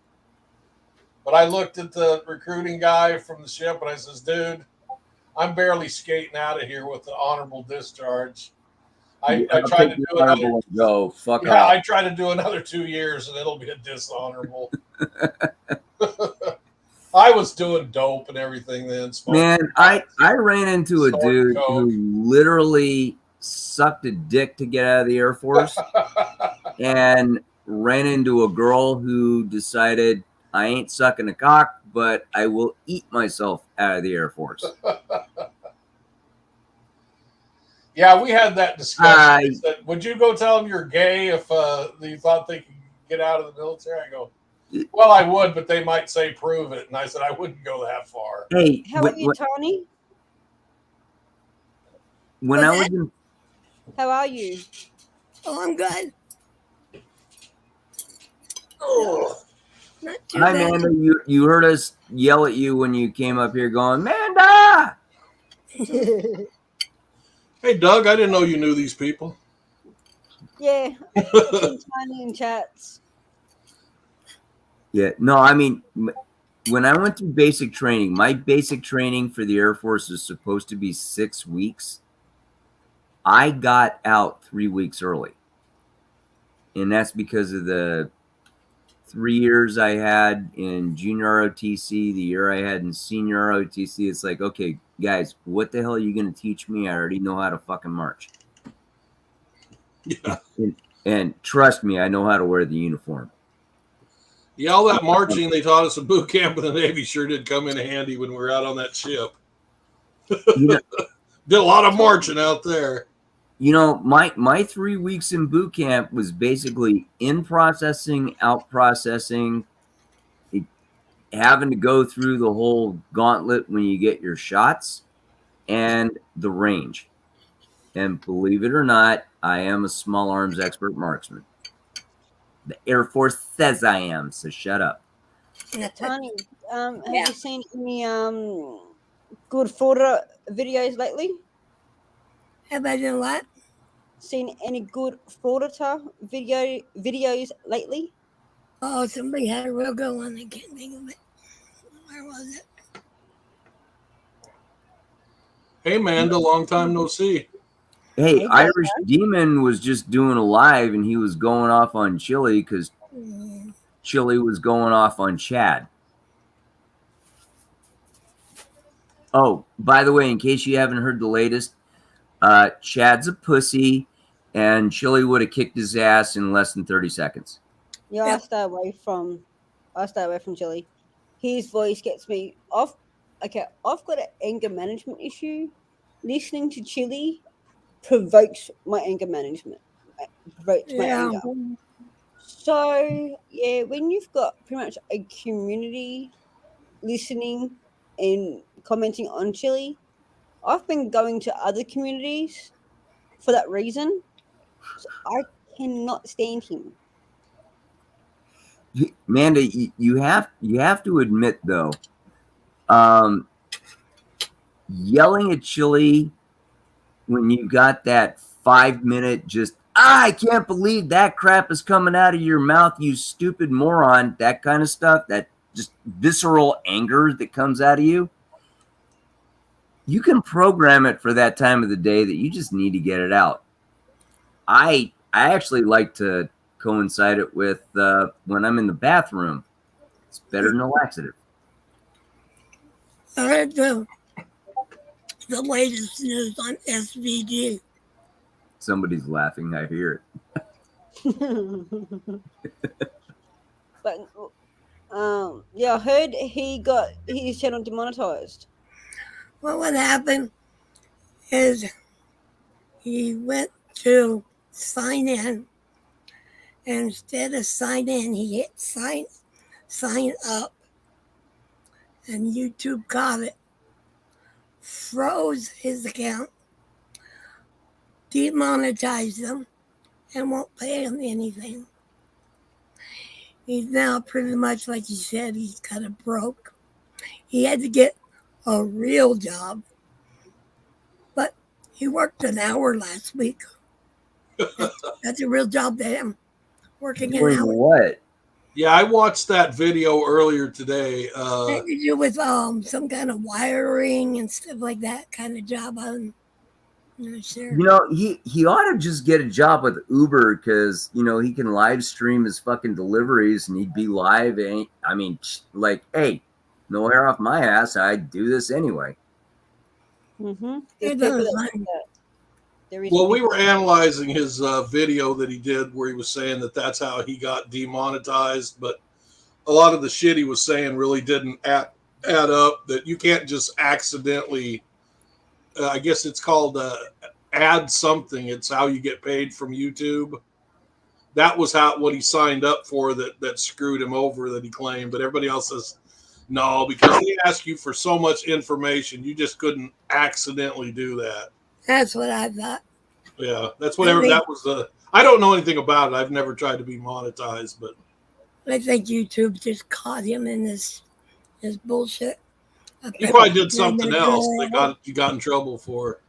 But I looked at the recruiting guy from the ship and I says, dude, I'm barely skating out of here with the honorable discharge. I tried to do another. Go fuck off. I try to do another 2 years and it'll be a dishonorable. I was doing dope and everything then. Man, I ran into a dude who literally sucked a dick to get out of the Air Force and ran into a girl who decided, I ain't sucking a cock, but I will eat myself out of the Air Force. Yeah, we had that discussion. Said, would you go tell them you're gay if you thought they could get out of the military? I go, well, I would, but they might say prove it. And I said, I wouldn't go that far. Hey, how are you, Tony? How are you? Oh, I'm good. Oh, not too Hi, bad. Amanda. You heard us yell at you when you came up here going, Amanda! Hey, Doug, I didn't know you knew these people. Yeah, Tony in chats. Yeah, no, I mean, when I went through basic training, my basic training for the Air Force is supposed to be 6 weeks. I got out 3 weeks early. And that's because of the 3 years I had in junior ROTC, the year I had in senior ROTC. It's like, okay, guys, what the hell are you going to teach me? I already know how to fucking march. Yeah. And trust me, I know how to wear the uniform. Yeah, all that marching they taught us in boot camp in the Navy sure did come in handy when we were out on that ship. You know, Did a lot of marching out there. my 3 weeks in boot camp was basically in processing, out processing, having to go through the whole gauntlet when you get your shots, and the range. And believe it or not, I am a small arms expert marksman. The Air Force says I am, so shut up. Tony, have Yeah. you seen any good Florida videos lately? Have I done what? Seen any good Florida videos lately? Oh, somebody had a real good one. I can't think of it. Where was it? Hey, Manda, long time no see. Hey, Hey, Irish Demon was just doing a live, and he was going off on Chili because Chili was going off on Chad. Oh, by the way, in case you haven't heard the latest, Chad's a pussy, and Chili would have kicked his ass in less than 30 seconds. Yeah, Yeah. I stay away from Chili. His voice gets me off. Okay, I've got an anger management issue. Listening to Chili provokes my anger management. Provokes my Yeah. anger. So yeah, when you've got pretty much a community listening and commenting on Chili, I've been going to other communities for that reason. So I cannot stand him. Manda, you have to admit though, yelling at Chili when you got that 5 minute just I can't believe that crap is coming out of your mouth, you stupid moron, that kind of stuff, that just visceral anger that comes out of you. You can program it for that time of the day that you just need to get it out. I actually like to coincide it with when I'm in the bathroom. It's better than a laxative. I heard the latest news on SVD. Somebody's laughing. I hear it. But yeah, I heard he got his channel demonetized. Well, what happened is he went to sign in, and instead of sign in, he hit sign up, and YouTube caught it, froze his account, demonetized him, and won't pay him anything. He's now pretty much, like you said, he's kind of broke. He had to get a real job, but he worked an hour last week. That's a real job to him, working an Doing hour. what? Yeah, I watched that video earlier today. Had to do with some kind of wiring and stuff like that kind of job. I'm not sure. You know, he ought to just get a job with Uber because, you know, he can live stream his fucking deliveries and he'd be live. And I mean, like, hey, no hair off my ass. I'd do this anyway. Mm-hmm. It does, man. Well, we were analyzing his video that he did where he was saying that that's how he got demonetized, but a lot of the shit he was saying really didn't add up, that you can't just accidentally, I guess it's called add something. It's how you get paid from YouTube. That was what he signed up for that screwed him over, that he claimed, but everybody else says no, because they ask you for so much information, you just couldn't accidentally do that. That's what I thought. Yeah, that's whatever that was. I don't know anything about it. I've never tried to be monetized, but I think YouTube just caught him in this bullshit. he probably did something else that he got in trouble for.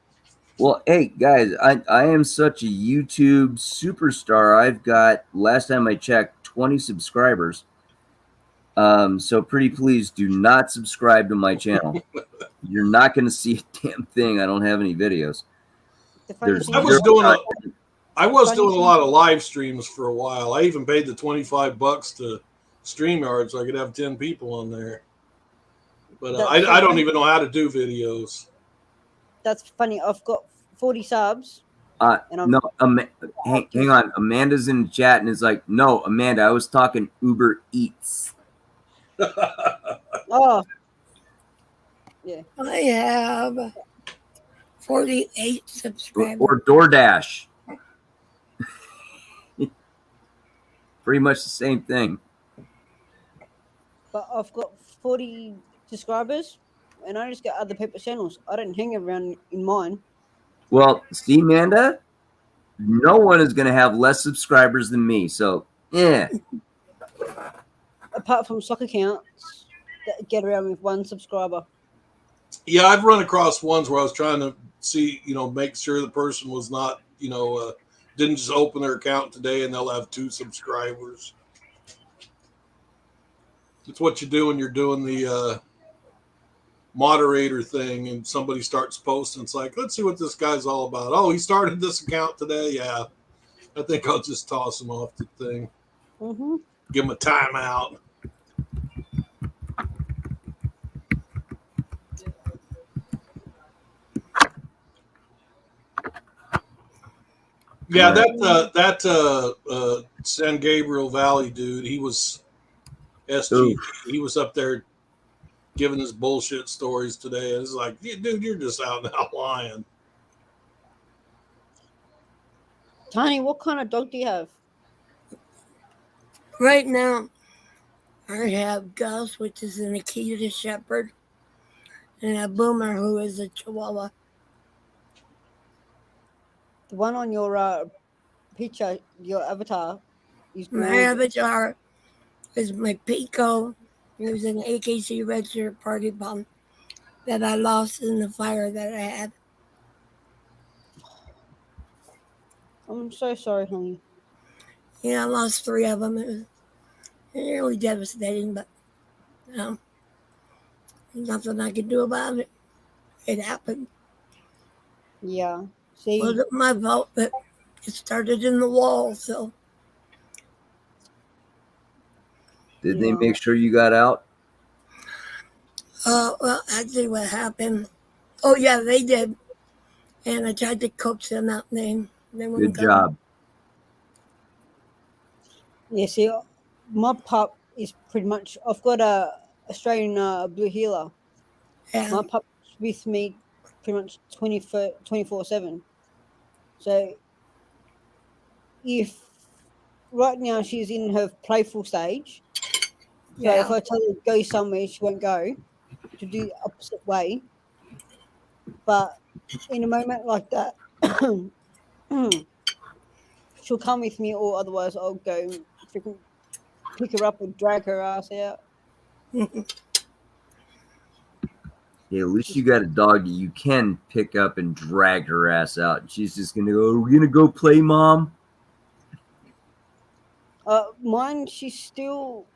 Well, hey guys, I am such a YouTube superstar. I've got, last time I checked, 20 subscribers. So pretty please do not subscribe to my channel. You're not going to see a damn thing. I don't have any videos. I was doing a lot of live streams for a while. I even paid the $25 to StreamYard so I could have 10 people on there. But I don't even know how to do videos. That's funny. I've got 40 subs And I'm No, hang on. Amanda's in the chat and is like, no, Amanda, I was talking Uber Eats. oh yeah. I have 48 subscribers. Or DoorDash. Pretty much the same thing. But I've got 40 subscribers, and I just got other people's channels. I don't hang around in mine. Well, see, Amanda, no one is going to have less subscribers than me. So, yeah. Apart from soccer accounts that get around with one subscriber. Yeah, I've run across ones where I was trying to see, make sure the person was not, didn't just open their account today and they'll have 2 subscribers. It's what you do when you're doing the moderator thing and somebody starts posting. It's like, let's see what this guy's all about. Oh, he started this account today. Yeah, I think I'll just toss him off the thing. Mm-hmm. Give him a timeout. Yeah, that San Gabriel Valley dude, he was SG. Oof. He was up there giving his bullshit stories today. It's like, dude, you're just out and out lying. Tiny, what kind of dog do you have? Right now, I have Gus, which is an Akita Shepherd, and a Boomer, who is a Chihuahua. The one on your picture, your avatar, is My green. avatar is my Pico. He was an AKC Red Shirt Party Bomb that I lost in the fire that I had. I'm so sorry, honey. Yeah, I lost 3 of them. It was really devastating, but nothing I could do about it. It happened. Yeah. It See, wasn't my fault, but it started in the wall, so Did they No. make sure you got out? well, actually what happened, oh yeah, they did. And I tried to coax them out, and they wouldn't Good come. job. yeah, see, my pup is pretty much, I've got a Australian blue healer. Yeah, My pup's with me pretty much 24/7. So if right now she's in her playful stage, so if yeah. I tell her to go somewhere, she won't go, to do the opposite way. But in a moment like that, she'll come with me, or otherwise I'll go freaking pick her up and drag her ass out. Yeah, at least you got a dog that you can pick up and drag her ass out. And she's just going to go, we're going to go play, Mom. Mine, she's still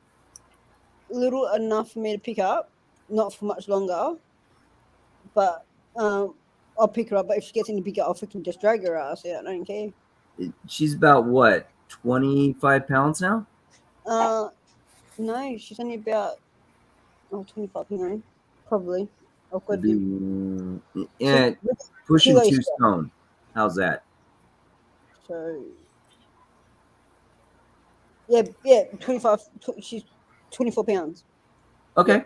little enough for me to pick up, not for much longer. But I'll pick her up. But if she gets any bigger, I'll freaking just drag her ass out. I don't care. She's about, what, 25 pounds now? No, she's only about 25, no, probably. I've got to do Yeah, pushing kilos 2 back. stone. How's that? So yeah, 25. She's 24 pounds. Okay.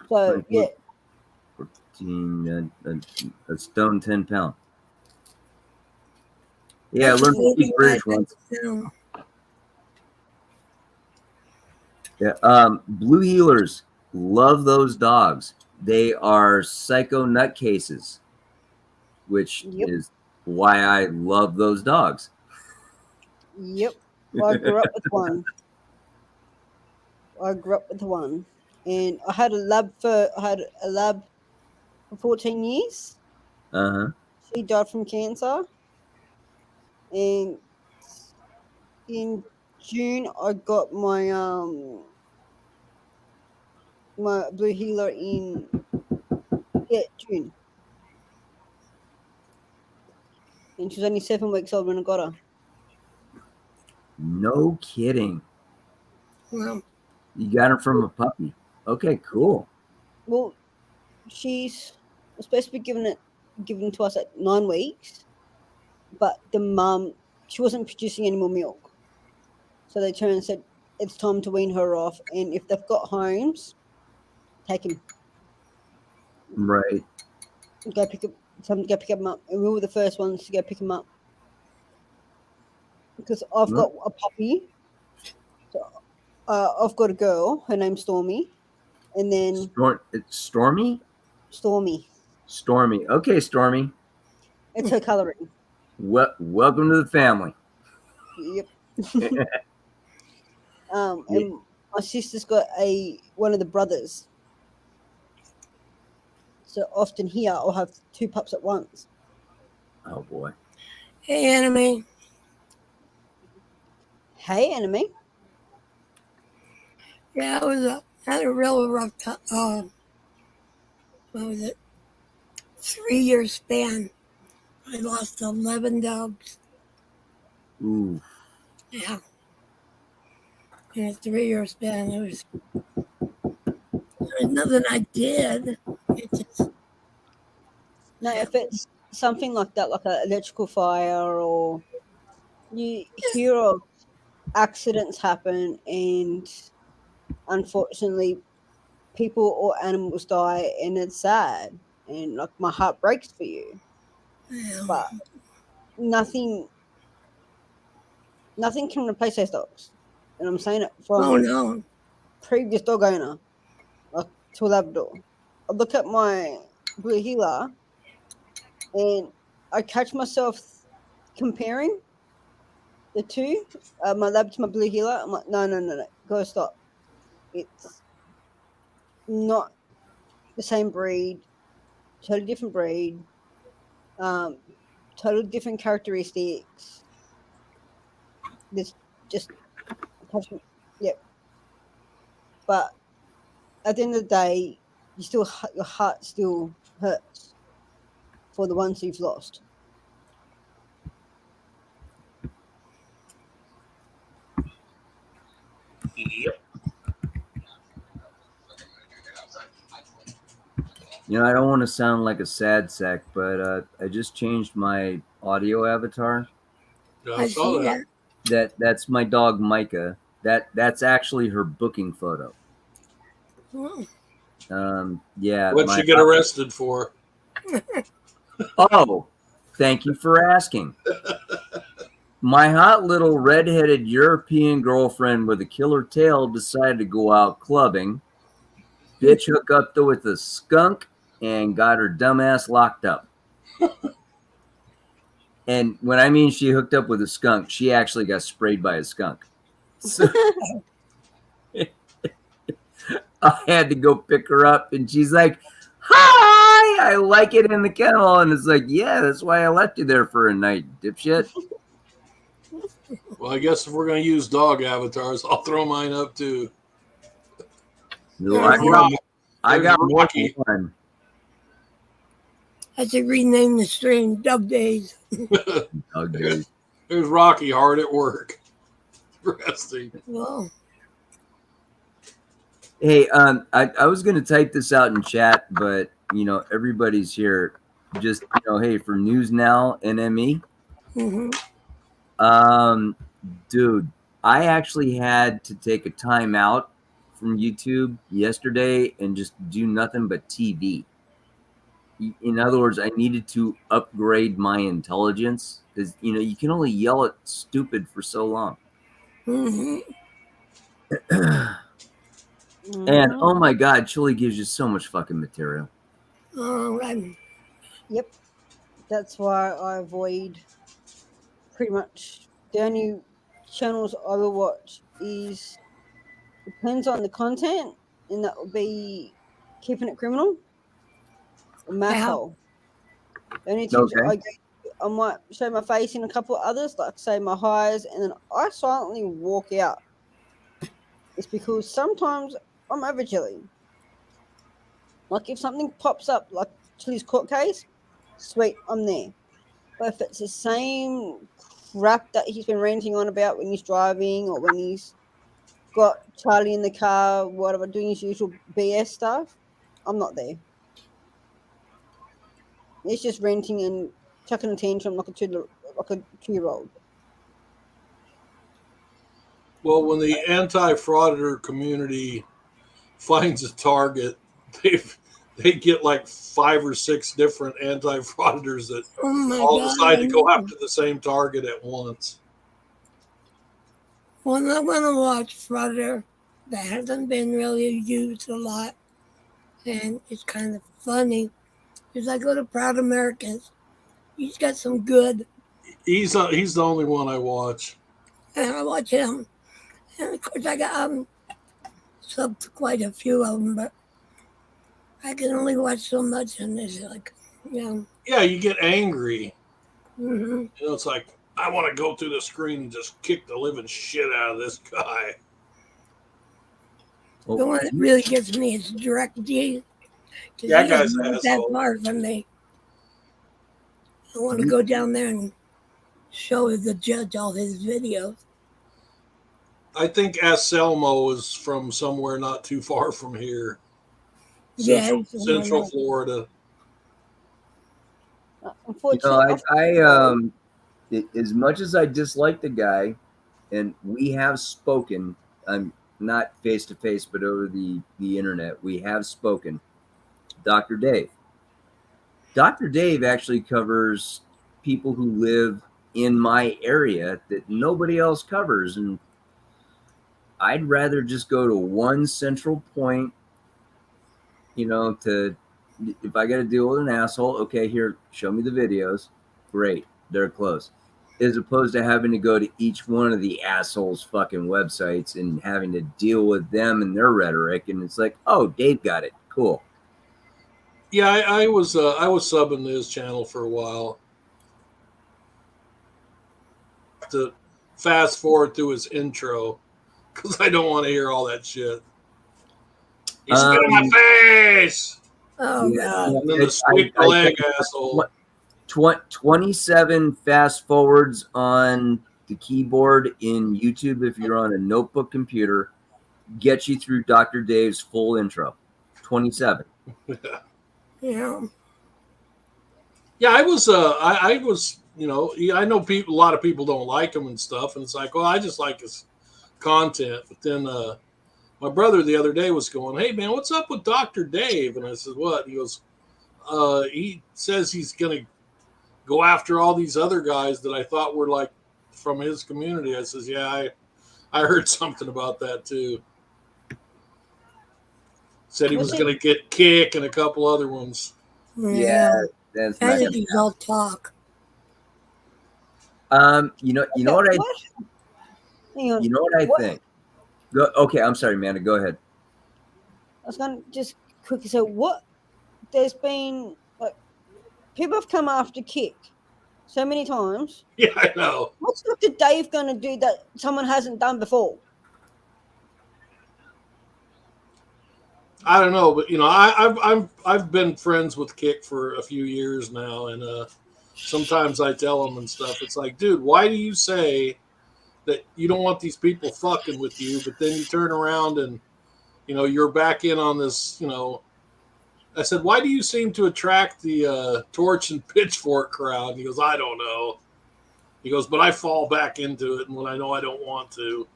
So yeah, 14, a stone 10 pound. Yeah, I learned to speak British once. Yeah, blue healers, love those dogs. They are psycho nutcases, which Yep. is why I love those dogs. yep. I grew up with one. And I had a lab for 14 years. Uh-huh. She died from cancer. And in June, I got my my blue healer in June. And she was only 7 weeks old when I got her. No kidding. Well, You got her from a puppy. Okay, cool. Well, she's supposed to be given to us at 9 weeks. but the mum, she wasn't producing any more milk. So they turned and said, it's time to wean her off. And if they've got homes, take him. Right. Go pick up, time to go pick him up. And we were the first ones to go pick him up. Because I've got a puppy. So, I've got a girl. Her name's Stormy. And then It's Stormy? Stormy. Stormy. Okay, Stormy. It's her colouring. Welcome to the family. Yep. And my sister's got one of the brothers. So often here I'll have 2 pups at once. Oh boy. Hey, Enemy. Hey, Enemy. Yeah, had a real rough time. What was it? 3-year span. I lost 11 dogs. Ooh. Yeah. In a 3-year span, there was nothing I did. It just, No, if it's something like that, like an electrical fire, or you hear of accidents happen and unfortunately people or animals die, and it's sad, and like my heart breaks for you. yeah. But nothing can replace those dogs. And I'm saying it from Oh no. previous dog owner, like to a Labrador. I look at my Blue Heeler and I catch myself comparing the two, my Lab to my Blue Heeler. I'm like, no, go stop. It's not the same breed, totally different breed, totally different characteristics. There's just, yep. But at the end of the day, your heart still hurts for the ones you've lost. Yep. You know, I don't want to sound like a sad sack, but I just changed my audio avatar. Yeah, I I saw see that. that. That's my dog Micah. That's actually her booking photo. Oh, Yeah. What'd she get arrested for? Oh, thank you for asking. My hot little redheaded European girlfriend with a killer tail decided to go out clubbing. Bitch hooked up with a skunk and got her dumbass locked up. And when I mean she hooked up with a skunk, she actually got sprayed by a skunk. So I had to go pick her up, and she's like, "Hi, I like it in the kennel." And it's like, yeah, that's why I left you there for a night, dipshit. Well, I guess if we're going to use dog avatars, I'll throw mine up too. No, There's I got Rocky. one. I should rename the stream Dub Days. Dog days. There's Rocky hard at work. Resting. Well, Hey, I was gonna type this out in chat, but you know everybody's here. Just hey, for News Now NME, dude, I actually had to take a time out from YouTube yesterday and just do nothing but TV. In other words, I needed to upgrade my intelligence because you can only yell at stupid for so long. And oh my god, Chili gives you so much fucking material. Yep. That's why I avoid pretty much the only channels I will watch is depends on the content, and that will be Keeping It Criminal or Mathole. The only things I might show my face in a couple of others, like say my highs, and then I silently walk out. It's because sometimes I'm over Chili. Like if something pops up, like Chili's court case, sweet, I'm there. But if it's the same crap that he's been ranting on about when he's driving or when he's got Charlie in the car, whatever, doing his usual BS stuff, I'm not there. It's just ranting and chucking a tantrum like like a 2-year-old. Well, when the anti-frauditor community finds a target, they get like 5 or 6 different anti-frauditors that Oh my all God. decide to go I know. after the same target at once. Well, I want to watch Frauder that hasn't been really used a lot, and it's kind of funny. Is I go to Proud Americans. He's got some good, He's the only one I watch. and I watch him. And of course, I got sub to quite a few of them, but I can only watch so much, and it's like, Yeah, you get angry. hmm You know, it's like I want to go through the screen and just kick the living shit out of this guy. the Well, one that really gets me is Direct D. That guy's that asshole. far from me. I want to go down there and show the judge all his videos. I think Anselmo is from somewhere not too far from here. Yeah, Central, he's from Central around. Florida. you know, Unfortunately, as much as I dislike the guy, and we have spoken, I'm not face to face, but over the internet, we have spoken. Dr. Dave. Dr. Dave actually covers people who live in my area that nobody else covers, and I'd rather just go to one central point, you know, to if I got to deal with an asshole, okay, here, show me the videos. Great, they're close. As opposed to having to go to each one of the assholes' fucking websites and having to deal with them and their rhetoric. And it's like, oh, Dave got it. Cool. Yeah, I was subbing to his channel for a while. To fast forward through his intro because I don't want to hear all that shit. He spit in my face, Oh, Yeah, God. and then the sweep the leg asshole. 27 fast forwards on the keyboard in YouTube if you're on a notebook computer get you through Dr. Dave's full intro. 27. Yeah. Yeah, I was, you know, I know people. A lot of people don't like him and stuff, and it's like, well, I just like his content. But then my brother the other day was going, "Hey, man, what's up with Dr. Dave?" And I said, "What?" He goes, "He says he's gonna go after all these other guys that I thought were like from his community." I says, "Yeah, I heard something about that too." Said he was going to get Kick and a couple other ones. Yeah, that's I not think he's all talk. you know what I Hang on. you know what I What? think. Okay, I'm sorry, Amanda. Go ahead. I was going to just quickly say, what? There's been, like, people have come after Kick so many times. Yeah, I know. What's Dr. Dave going to do that someone hasn't done before? I don't know, but you know, I've been friends with Kick for a few years now, and sometimes I tell him and stuff. It's like, dude, why do you say that you don't want these people fucking with you, but then you turn around and you know you're back in on this? You know, I said, why do you seem to attract the torch and pitchfork crowd? And he goes, I don't know. He goes, but I fall back into it, and when I know I don't want to.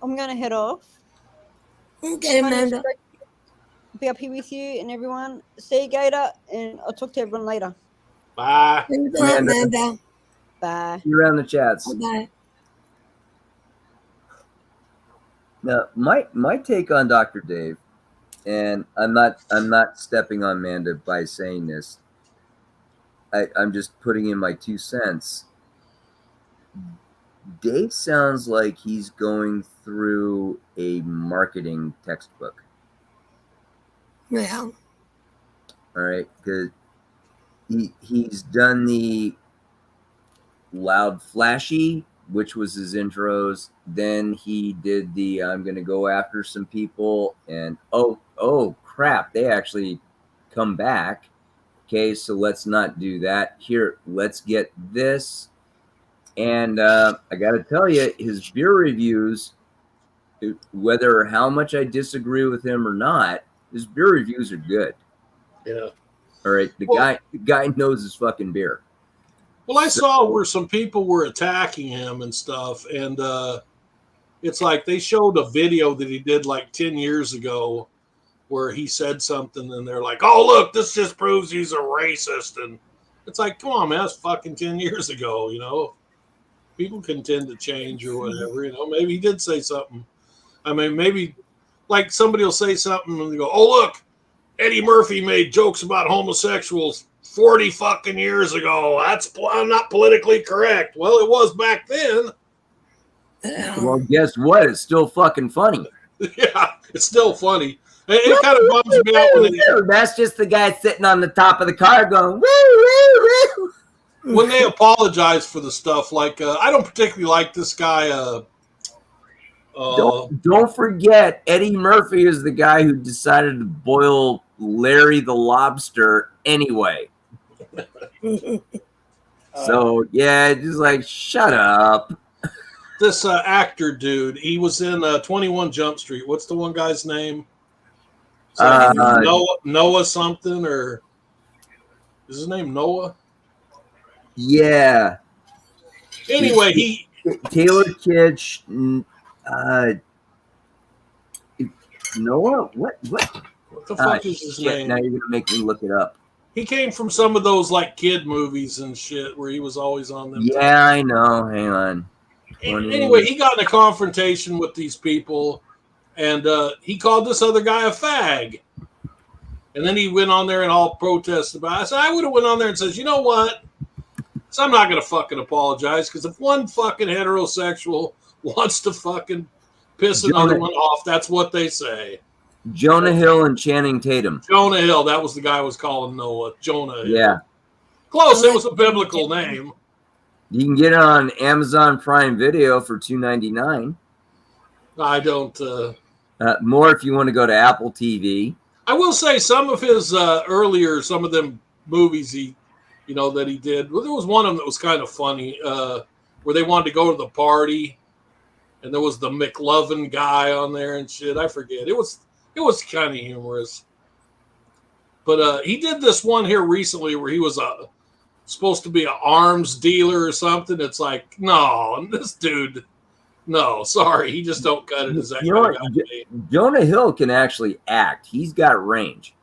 I'm going to head off. Okay, My name's Amanda. Greg. Be up here with you and everyone. See you, Gator, and I'll talk to everyone later. Bye. Thanks a lot, Amanda. Amanda. Bye. See you around the chats. Bye. Now, my take on Dr. Dave, and I'm not stepping on Amanda by saying this. I'm just putting in my 2 cents. Dave sounds like he's going through a marketing textbook. Yeah. All right, because he's done the loud flashy, which was his intros. Then he did the I'm gonna go after some people, and oh crap, they actually come back. Okay, so let's not do that. Here, let's get this. And I got to tell you, his beer reviews, whether how much I disagree with him or not, his beer reviews are good. Yeah. All right, the guy knows his fucking beer. Well, I saw where some people were attacking him and stuff, and it's like they showed a video that he did like 10 years ago where he said something, and they're like, "Oh, look, this just proves he's a racist." And it's like, come on, man, that's fucking 10 years ago, you know? People can tend to change or whatever, you know? Maybe he did say something. I mean, maybe like somebody will say something and they go, "Oh, look, Eddie Murphy made jokes about homosexuals 40 fucking years ago. That's not politically correct." Well, it was back then. Well, guess what? It's still fucking funny. Yeah, it's still funny. It kind of bums me out when they, That's just the guy sitting on the top of the car going, woo, woo, woo. when they apologize for the stuff. Like, I don't particularly like this guy. Don't forget, Eddie Murphy is the guy who decided to boil Larry the Lobster anyway. So, yeah, just like, shut up. This actor dude, he was in 21 Jump Street. What's the one guy's name? Noah something, or is his name Noah? Yeah. Anyway, he Taylor Kitsch. Noah? What? what the fuck is his name? Now you're gonna make me look it up. He came from some of those like kid movies and shit where he was always on them. Yeah, I know. Hang on. Anyway, he got in a confrontation with these people, and he called this other guy a fag. And then he went on there and all protest about it. So I would have went on there and says, "You know what? So I'm not going to fucking apologize, because if one fucking heterosexual wants to fucking piss another one off, that's what they say." Jonah Hill and Channing Tatum. Jonah Hill, that was the guy I was calling Noah. Jonah Hill. Yeah. Close, it was a biblical name. You can get it on Amazon Prime Video for $2.99. I don't... More if you want to go to Apple TV. I will say some of his earlier, some of them movies he, you know, that he did. Well, there was one of them that was kind of funny, where they wanted to go to the party, and there was the McLovin guy on there and shit. I forget. It was kind of humorous. But he did this one here recently where he was supposed to be an arms dealer or something. It's like, no, this dude, no, sorry, he just don't cut it as that. You know what? Jonah Hill can actually act. He's got range.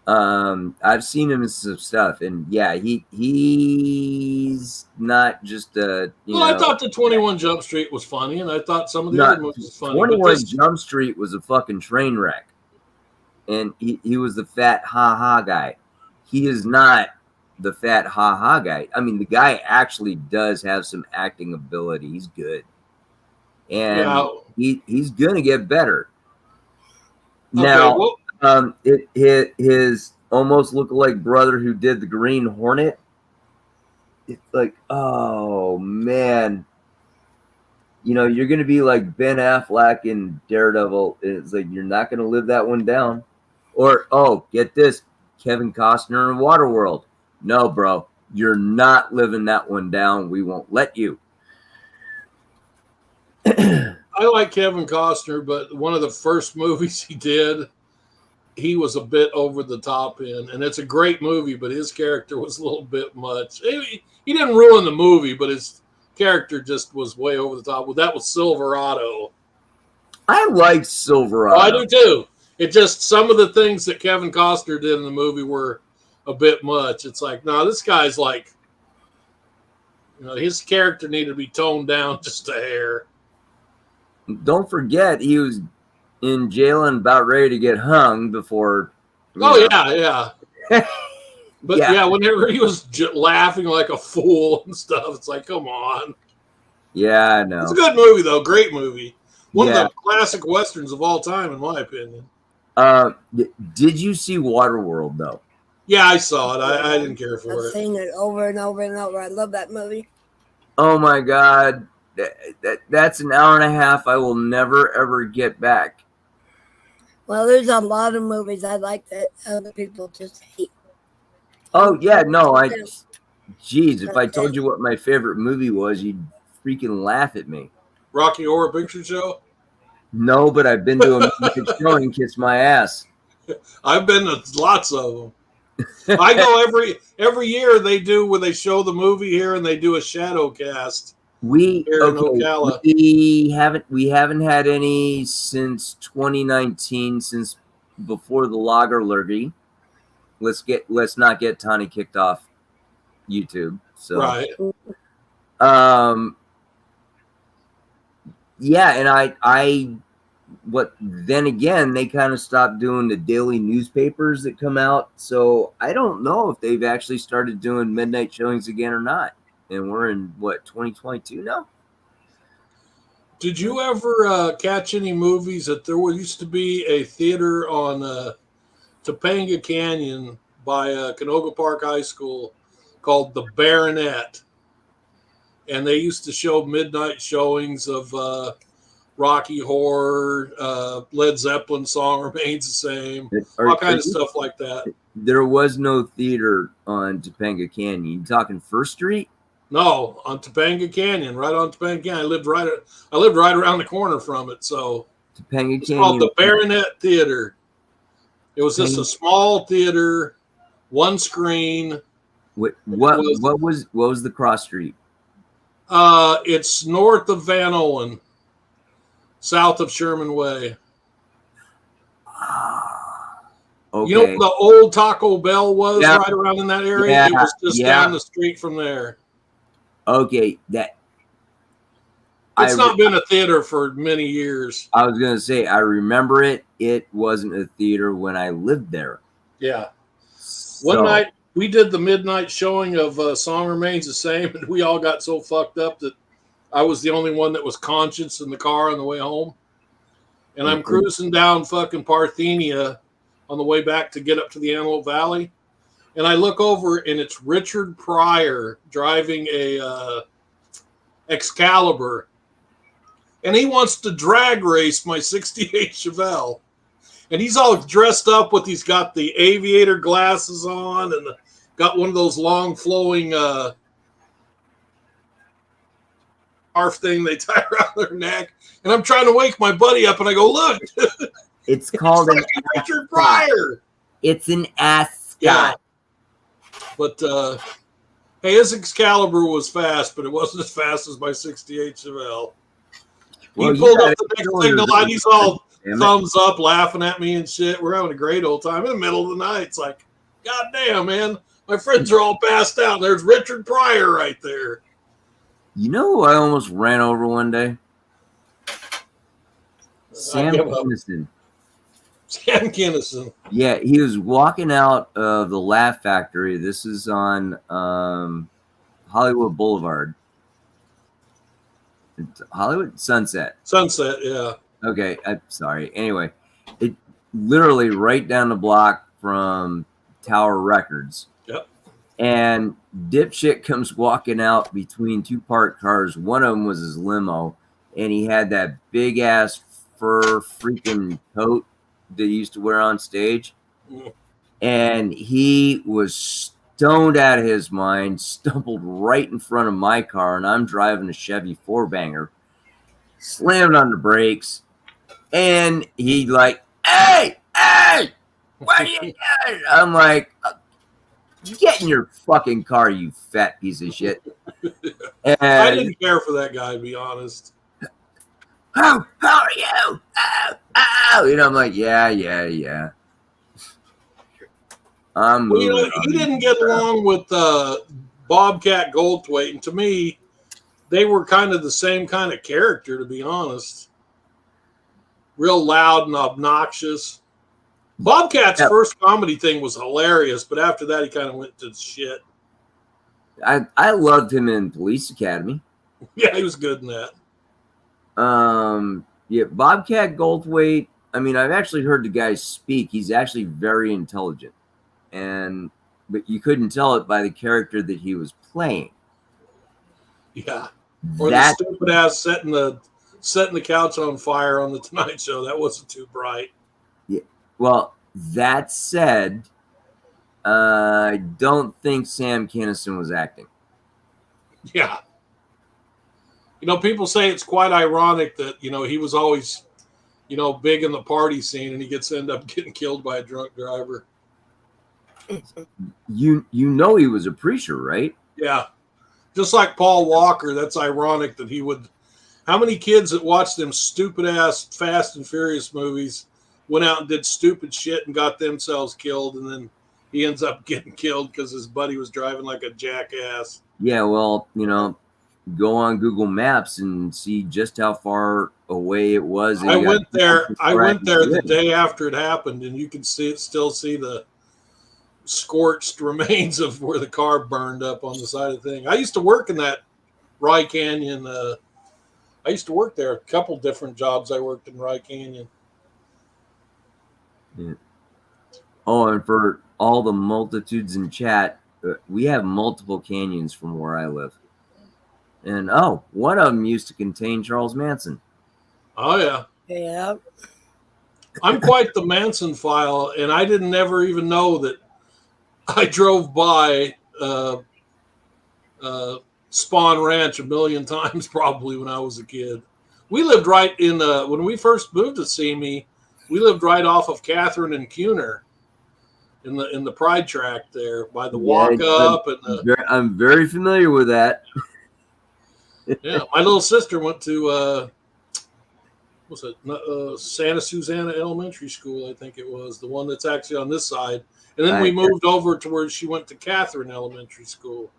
I've seen him in some stuff, and yeah, he's not just a. I thought the 21 Jump Street was funny, and I thought some of the other movies was funny. 21 Jump Street was a fucking train wreck, and he was the fat ha guy. He is not the fat ha guy. I mean, the guy actually does have some acting ability. He's good, and he's gonna get better. Now, his almost lookalike brother who did the Green Hornet. It's like, oh man, you know, you're gonna be like Ben Affleck in Daredevil. It's like you're not gonna live that one down. Or get this, Kevin Costner in Waterworld. No, bro, you're not living that one down. We won't let you. I like Kevin Costner, but one of the first movies he did, he was a bit over the top in, and it's a great movie, but his character was a little bit much. He didn't ruin the movie, but his character just was way over the top. Well, that was Silverado. I like Silverado. Oh, I do too. It just, some of the things that Kevin Costner did in the movie were a bit much. It's like, no, this guy's like, you know, his character needed to be toned down just a hair. Don't forget, he was in jail and about ready to get hung before. Yeah. But yeah, whenever he was laughing like a fool and stuff, it's like, come on. Yeah, I know. It's a good movie, though. Great movie. One of the classic Westerns of all time, in my opinion. Did you see Waterworld, though? Yeah, I saw it. I didn't care for it. I've seen it over and over and over. I love that movie. Oh, my God. That's an hour and a half I will never, ever get back. Well, there's a lot of movies I like that other people just hate. Oh, yeah, no. Geez, if I told you what my favorite movie was, you'd freaking laugh at me. Rocky Horror Picture Show? No, but I've been to a midnight showing, kiss my ass. I've been to lots of them. I go every year. They do when they show the movie here, and they do a shadow cast here in Ocala. We haven't had any since 2019, since before the Lager Lurgy. Let's not get Tawny kicked off YouTube. So Right. Yeah, and then again, they kind of stopped doing the daily newspapers that come out. So I don't know if they've actually started doing midnight showings again or not. And we're in 2022 now? Did you ever catch any movies that there used to be a theater on Topanga Canyon by Canoga Park High School called The Baronet? And they used to show midnight showings of Rocky Horror, Led Zeppelin Song Remains the Same, all kinds of stuff like that. There was no theater on Topanga Canyon. You talking First Street? No, on Topanga Canyon, right on Topanga Canyon. I lived right around the corner from it. So Topanga it's Canyon. called the Baronet Theater. It was just a small theater, one screen. What was the cross street? It's north of Van Owen, south of Sherman Way. Okay. You know where the old Taco Bell was, Yeah. right around in that area? Yeah, It was just yeah. down the street from there. Okay, It's not been a theater for many years. I was gonna say I remember it. It wasn't a theater when I lived there. Yeah. One night we did the midnight showing of Song Remains the Same, and we all got so fucked up that I was the only one that was conscious in the car on the way home. And I'm cruising down fucking Parthenia on the way back to get up to the Antelope Valley. And I look over, and it's Richard Pryor driving a Excalibur. And he wants to drag race my 68 Chevelle. And he's all dressed up he's got the aviator glasses on and got one of those long flowing scarf thing they tie around their neck. And I'm trying to wake my buddy up, and I go, look. It's called it's like Richard Pryor. It's an ascot. Yeah. But hey, his Excalibur was fast, but it wasn't as fast as my 68 Chevelle. Well, he pulled up the next signal light. He's all thumbs up, laughing at me and shit. We're having a great old time in the middle of the night. It's like, God damn, man. My friends are all passed out, and there's Richard Pryor right there. You know who I almost ran over one day? Sam Kinison. Sam Kinison. Yeah, he was walking out of the Laugh Factory. This is on Hollywood Boulevard. Hollywood Sunset. Sunset, yeah. Okay, I'm sorry. Anyway, it literally right down the block from Tower Records. Yep. And dipshit comes walking out between two parked cars. One of them was his limo, and he had that big ass fur freaking coat that he used to wear on stage. Mm. And he was stoned out of his mind, stumbled right in front of my car, and I'm driving a Chevy 4-banger, slammed on the brakes, and he like, hey, what are you doing? I'm like, get in your fucking car, you fat piece of shit. And I didn't care for that guy, to be honest. How are you? And I'm like, yeah. Well, you know, he didn't get along with Bobcat Goldthwait, and to me, they were kind of the same kind of character, to be honest. Real loud and obnoxious. Bobcat's first comedy thing was hilarious, but after that, he kind of went to shit. I loved him in Police Academy. Yeah, he was good in that. Yeah, Bobcat Goldthwait. I mean, I've actually heard the guy speak. He's actually very intelligent, but you couldn't tell it by the character that he was playing. Yeah, or the stupid ass setting the couch on fire on the Tonight Show. That wasn't too bright. Yeah. Well, that said, I don't think Sam Kinison was acting. Yeah. You know, people say it's quite ironic that, you know, he was always, you know, big in the party scene, and he end up getting killed by a drunk driver. You know he was a preacher, right? Yeah. Just like Paul Walker, that's ironic that he would. How many kids that watched them stupid ass Fast and Furious movies went out and did stupid shit and got themselves killed, and then he ends up getting killed because his buddy was driving like a jackass. Yeah, well, go on Google Maps and see just how far away it was. I went there the day after it happened, and you can still see the scorched remains of where the car burned up on the side of the thing. I used to work in that Rye Canyon. I used to work there. A couple different jobs I worked in Rye Canyon. Yeah. Oh, and for all the multitudes in chat, we have multiple canyons from where I live. And one of them used to contain Charles Manson. Oh, yeah. Yeah. I'm quite the Manson file, and I didn't ever even know that I drove by Spawn Ranch a million times probably when I was a kid. We lived right in when we first moved to Simi, we lived right off of Catherine and Cuner in the Pride tract there by the walk up and I'm very familiar with that. yeah, my little sister went to Santa Susana Elementary School, I think it was, the one that's actually on this side. And then we moved over to where she went to Catherine Elementary School.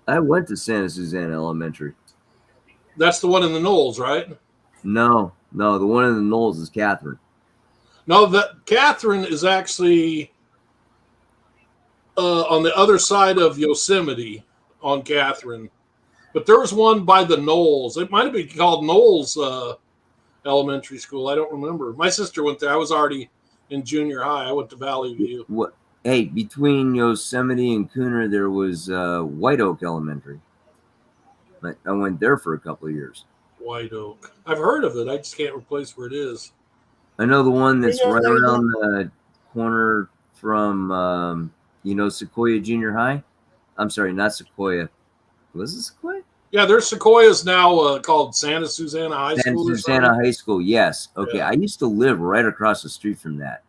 I went to Santa Susana Elementary. That's the one in the Knolls, right? No, the one in the Knolls is Catherine. No, that Catherine is actually on the other side of Yosemite on Catherine. But there was one by the Knolls. It might have been called Knolls Elementary School. I don't remember. My sister went there. I was already in junior high. I went to Valley View. What? Hey, between Yosemite and Cooner, there was White Oak Elementary. I went there for a couple of years. White Oak. I've heard of it. I just can't replace where it is. I know the one that's right around the corner from, Sequoia Junior High. I'm sorry, not Sequoia. Was it Sequoia? Yeah, there's Sequoia's now called Santa Susana High School. Santa Susana High School, yes. Okay, Yeah. I used to live right across the street from that.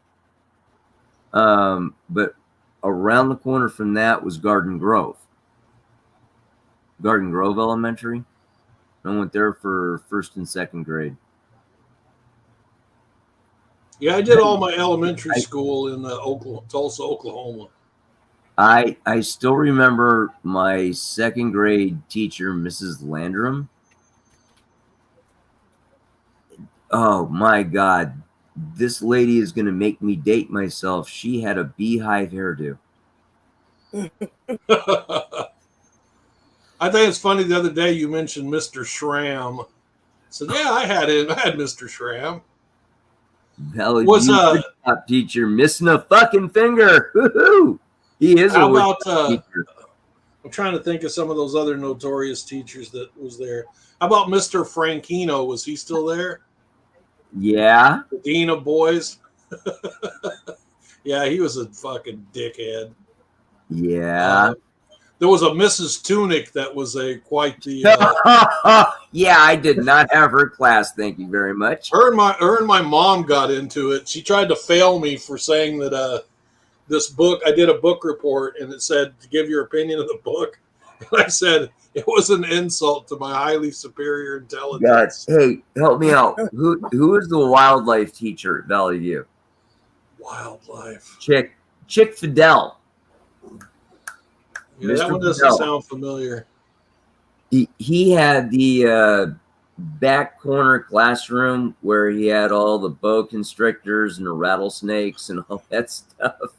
But around the corner from that was Garden Grove Elementary. I went there for first and second grade. Yeah, I did all my elementary school in Tulsa, Oklahoma. I still remember my second grade teacher, Mrs. Landrum. Oh my God. This lady is going to make me date myself. She had a beehive hairdo. I think it's funny the other day you mentioned Mr. Schramm. I said, yeah, I had Mr. Schramm. That was top teacher missing a fucking finger. Woo-hoo. He is how about teacher. I'm trying to think of some of those other notorious teachers that was there. How about Mr. Franchino? Was he still there? Yeah. The Dean of Boys. Yeah, he was a fucking dickhead. Yeah. There was a Mrs. Tunic that was quite the. Yeah, I did not have her class. Thank you very much. Her and my mom got into it. She tried to fail me for saying that this book. I did a book report and it said to give your opinion of the book, and I said it was an insult to my highly superior intelligence. God, hey, help me out. Who is the wildlife teacher at Valley View? Wildlife. Chick Fidel. Yeah, that one doesn't sound familiar. He had the back corner classroom where he had all the boa constrictors and the rattlesnakes and all that stuff.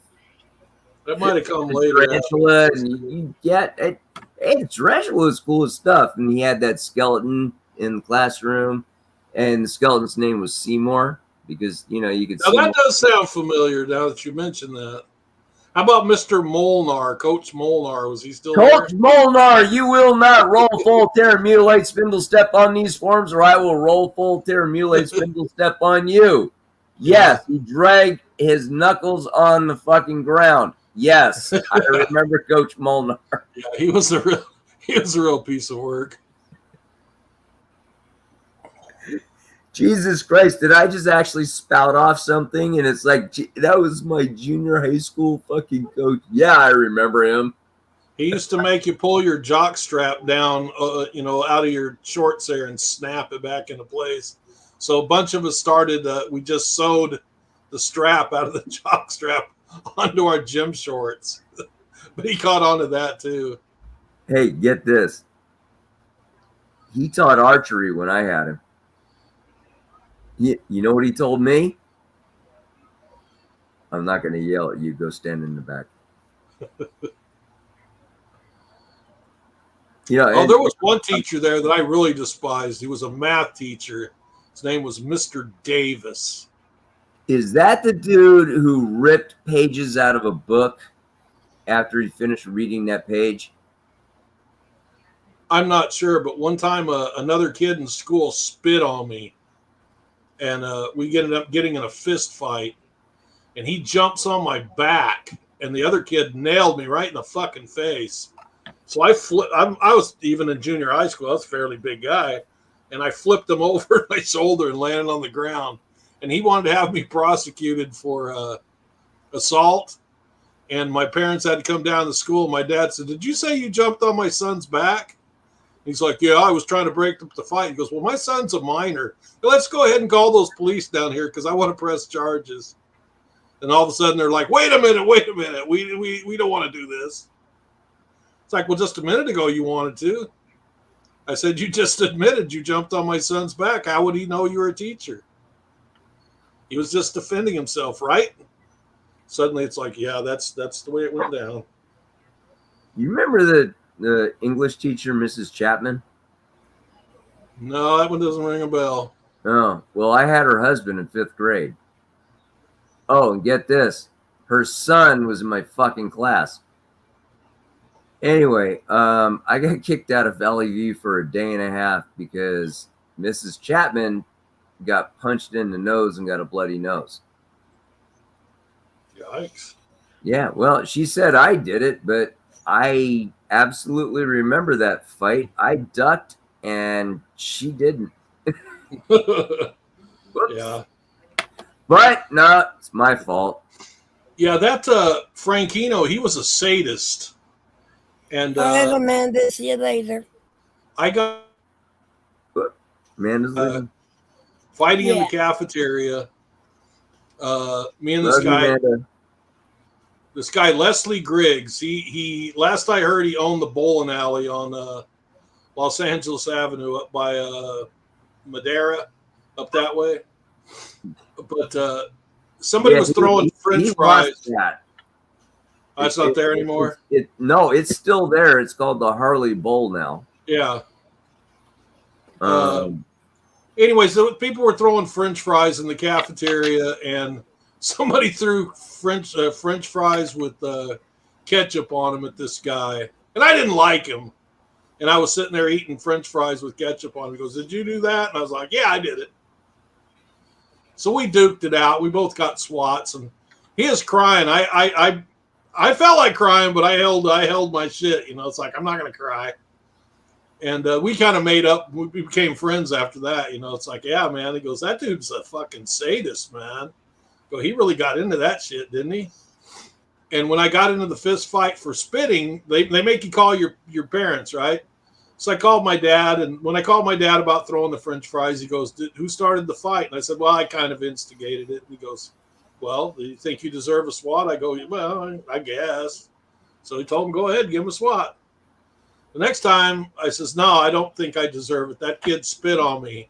That might have come later. Tarantula, tarantula was cool as stuff. And he had that skeleton in the classroom, and the skeleton's name was Seymour because you could. Now that does sound familiar. Now that you mention that. How about Mr. Molnar, Coach Molnar? Was he still Coach there? Molnar, you will not roll full tear mutilate spindle step on these forms, or I will roll full tear mutilate spindle step on you. Yes, he dragged his knuckles on the fucking ground. Yes, I remember Coach Molnar. Yeah, he was a real piece of work. Jesus Christ, did I just actually spout off something? And it's like, that was my junior high school fucking coach. Yeah, I remember him. He used to make you pull your jock strap down, out of your shorts there and snap it back into place. So a bunch of us started, we just sewed the strap out of the jock strap onto our gym shorts. But he caught on to that too. Hey, get this. He taught archery when I had him. You know what he told me? I'm not going to yell at you. Go stand in the back. There was one teacher there that I really despised. He was a math teacher. His name was Mr. Davis. Is that the dude who ripped pages out of a book after he finished reading that page? I'm not sure, but one time another kid in school spit on me, and we ended up getting in a fist fight, and he jumps on my back, and the other kid nailed me right in the fucking face. So I was even in junior high school. I was a fairly big guy, and I flipped him over my shoulder and landed on the ground. And he wanted to have me prosecuted for assault. And my parents had to come down to school. My dad said, "Did you say you jumped on my son's back?" He's like, "Yeah, I was trying to break up the fight." He goes, "Well, my son's a minor. Let's go ahead and call those police down here because I want to press charges." And all of a sudden they're like, wait a minute. We don't want to do this. It's like, well, just a minute ago you wanted to. I said, you just admitted you jumped on my son's back. How would he know you were a teacher? He was just defending himself, right? Suddenly it's like, yeah, that's the way it went down. You remember the English teacher, Mrs. Chapman? No, that one doesn't ring a bell. Oh, well, I had her husband in 5th grade. Oh, and get this. Her son was in my fucking class. Anyway, I got kicked out of Valley View for a day and a half because Mrs. Chapman got punched in the nose and got a bloody nose. Yikes. Yeah, well, she said I did it, but I absolutely remember that fight. I ducked and she didn't. Yeah. But no, it's my fault. Yeah, that Franchino, he was a sadist. And All right, Amanda. See you later. I got Amanda's leaving. fighting in Yeah. the cafeteria. Me and Love you, this guy Leslie Griggs. He last I heard he owned the bowling alley on Los Angeles Avenue up by Madera, up that way. But somebody was throwing French fries. Oh, it's not there anymore. No, it's still there. It's called the Harley Bowl now. Yeah. Anyways, people were throwing French fries in the cafeteria, and somebody threw French fries with ketchup on them at this guy, and I didn't like him. And I was sitting there eating French fries with ketchup on them. He goes, "Did you do that?" And I was like, "Yeah, I did it." So we duked it out. We both got swats, and he is crying. I felt like crying, but I held my shit. It's like, I'm not going to cry. And we kind of made up. We became friends after that. It's like, yeah, man. He goes, that dude's a fucking sadist, man. He really got into that shit, didn't he? And when I got into the fist fight for spitting, they make you call your parents, right? So I called my dad, and when I called my dad about throwing the French fries, he goes, "Who started the fight?" And I said, "Well, I kind of instigated it." And he goes, "Well, do you think you deserve a swat?" I go, "Well, I guess." So he told him, "Go ahead, give him a swat." The next time I says, "No, I don't think I deserve it. That kid spit on me."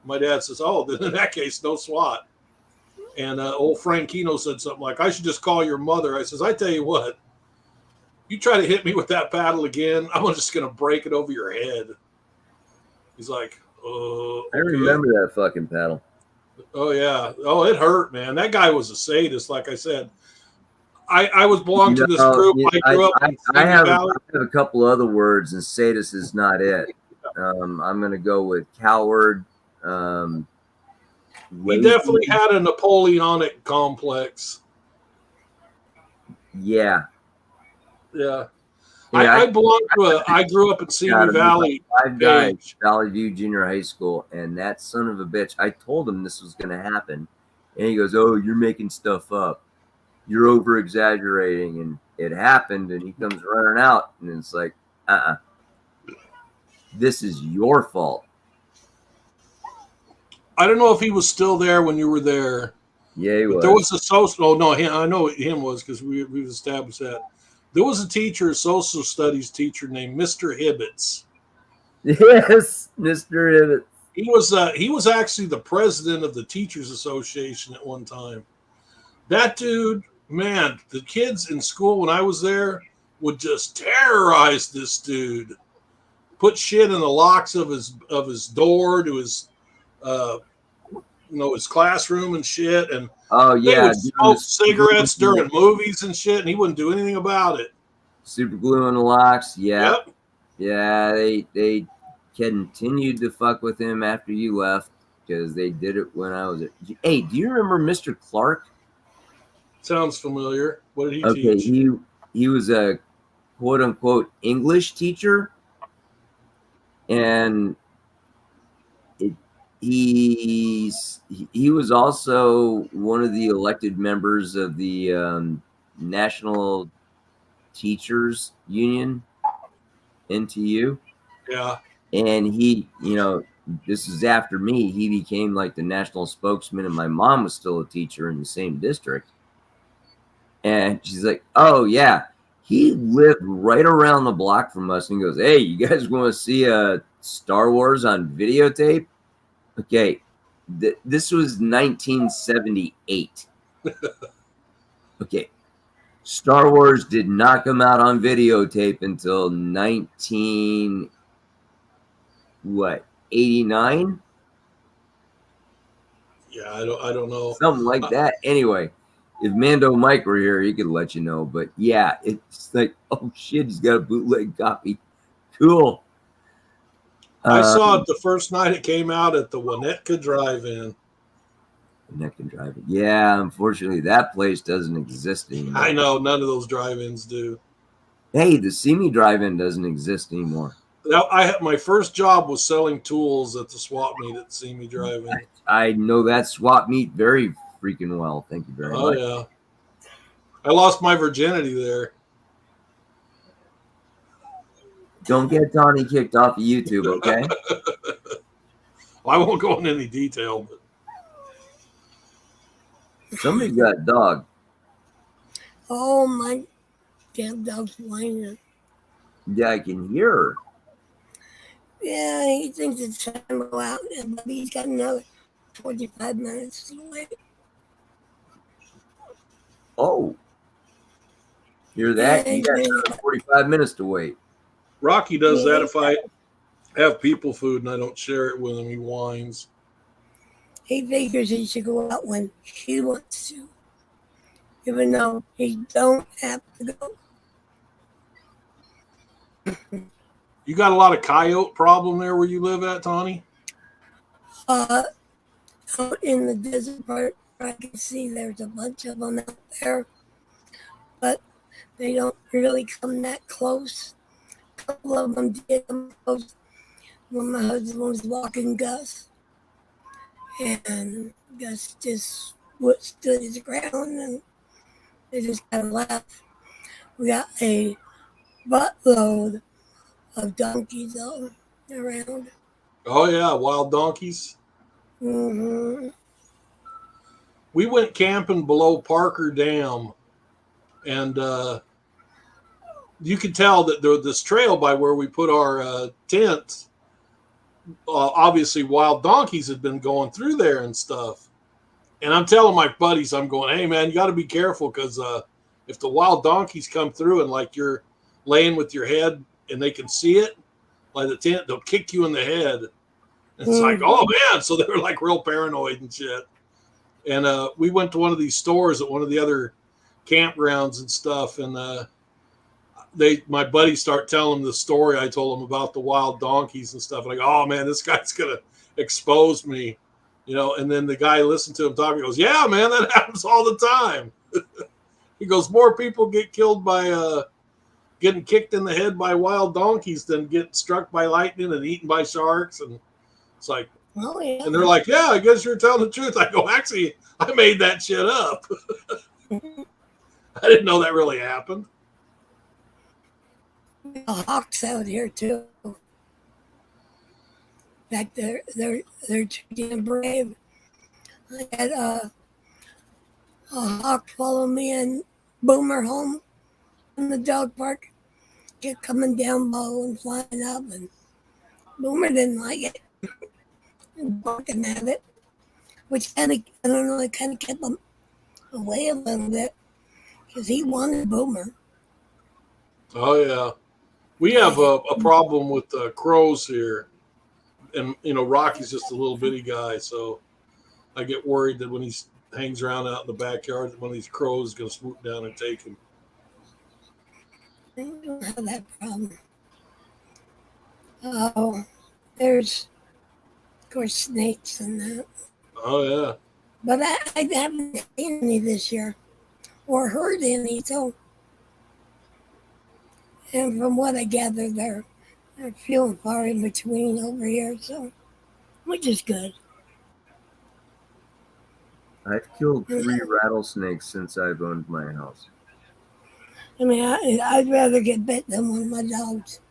My dad says, "Oh, then in that case, no swat." And old Franchino said something like, "I should just call your mother." I says, "I tell you what, you try to hit me with that paddle again, I'm just going to break it over your head." He's like, "Oh." I remember that fucking paddle. Oh, yeah. Oh, it hurt, man. That guy was a sadist, like I said. I was belonged to this group. I grew up in I have Valley. a couple other words, and sadist is not it. I'm going to go with coward. He definitely had a Napoleonic complex. Yeah. Yeah. Yeah, I belong to I grew up in Simi Valley. 5 guys, Age. Valley View Junior High School, and that son of a bitch. I told him this was going to happen, and he goes, "Oh, you're making stuff up. You're over exaggerating." And it happened, and he comes running out, and it's like, this is your fault. I don't know if he was still there when you were there. Yeah, he But was. there was a social. Oh no, I know him was because we've established that. There was a teacher, a social studies teacher named Mr. Hibbets. Yes, Mr. Ibbott. He was actually the president of the Teachers Association at one time. That dude, man, the kids in school when I was there would just terrorize this dude. Put shit in the locks of his door to his his classroom and shit, and Oh they yeah, would smoke cigarettes during movies and shit, and he wouldn't do anything about it. super glue on the locks. Yeah, Yep. yeah. They continued to fuck with him after you left because they did it when I was. Hey, do you remember Mr. Clark? Sounds familiar. What did he Okay, teach? he was a quote unquote English teacher, and he was also one of the elected members of the National Teachers Union, NTU. Yeah. And he, this is after me, he became like the national spokesman, and my mom was still a teacher in the same district. And she's like, "Oh yeah, he lived right around the block from us." And he goes, "Hey, you guys want to see Star Wars on videotape?" Okay, this was 1978. Okay, Star Wars did not come out on videotape until 89? Yeah, I don't know. Something like that. Anyway, if Mando Mike were here, he could let you know. But yeah, it's like, oh shit, he's got a bootleg copy. Cool. I saw it the first night it came out at the Winnetka Drive-In. Winnetka Drive-In. Yeah, unfortunately, that place doesn't exist anymore. I know none of those drive-ins do. Hey, the Simi Drive-In doesn't exist anymore. Now, my first job was selling tools at the swap meet at Simi Drive-In. I know that swap meet very freaking well. Thank you very much. Oh yeah, I lost my virginity there. Don't get Tawny kicked off of YouTube, okay? Well, I won't go into any detail, but Somebody's got a dog. Oh, my damn dog's whining. Yeah, I can hear her. Yeah, he thinks it's time to go out, but he's got another 45 minutes to wait. Oh. Hear that? You got another 45 minutes to wait. Rocky does that if I have people food and I don't share it with him. He whines. He figures he should go out when he wants to, even though he don't have to go. You got a lot of coyote problem there where you live at, Tawny? Out in the desert part, I can see there's a bunch of them out there, but they don't really come that close. A couple of them did come close when my husband was walking Gus, and Gus just stood his ground, and they just kind of laughed. We got a buttload of donkeys though around. Oh yeah, wild donkeys. Mm-hmm. We went camping below Parker Dam, and you could tell that this trail by where we put our tent, obviously wild donkeys had been going through there and stuff. And I'm telling my buddies, I'm going, hey man, you got to be careful because if the wild donkeys come through and like you're laying with your head and they can see it, like the tent, they'll kick you in the head. And it's like, oh man, so they were like real paranoid and shit. And we went to one of these stores at one of the other campgrounds and stuff, and my buddies start telling them the story I told them about the wild donkeys and stuff. Like, oh man, this guy's gonna expose me, And then the guy listened to him talking. He goes, yeah, man, that happens all the time. He goes, more people get killed by getting kicked in the head by wild donkeys than get struck by lightning and eaten by sharks. And it's like, Oh yeah. and they're like, yeah, I guess you're telling the truth. I go, actually, I made that shit up. I didn't know that really happened. The hawks out here too. That they're getting brave. I had a hawk follow me and Boomer home in the dog park, get coming down low and flying up, and Boomer didn't like it, and barking at it, which kind of, I don't know, it kind of kept him away a little bit because he wanted Boomer. Oh yeah, we have a problem with crows here, and Rocky's just a little bitty guy, so I get worried that when he hangs around out in the backyard, that one of these crows is going to swoop down and take him. I don't have that problem. Oh, there's, of course, snakes and that. Oh yeah. But I haven't seen any this year or heard any, so. And from what I gather, they're few and far in between over here, so, which is good. I've killed 3 rattlesnakes since I've owned my house. I mean, I'd rather get bit than one of my dogs.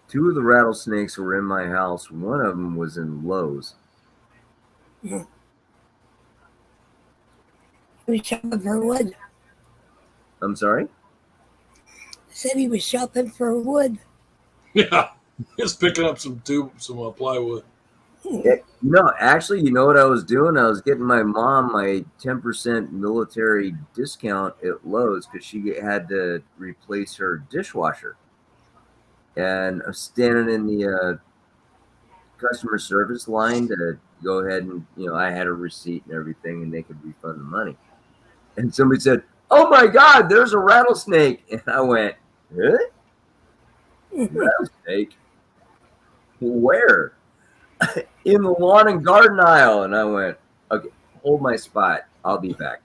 2 of the rattlesnakes were in my house. One of them was in Lowe's. He was shopping for wood. I'm sorry? Said he was shopping for wood. Yeah, just picking up some plywood. Yeah, actually, you know what I was doing? I was getting my mom my 10% military discount at Lowe's because she had to replace her dishwasher. And I'm standing in the customer service line to go ahead and, I had a receipt and everything, and they could refund the money. And somebody said, "Oh my God, there's a rattlesnake." And I went, "Really? Rattlesnake? Where?" "In the lawn and garden aisle." And I went, "Okay, hold my spot. I'll be back."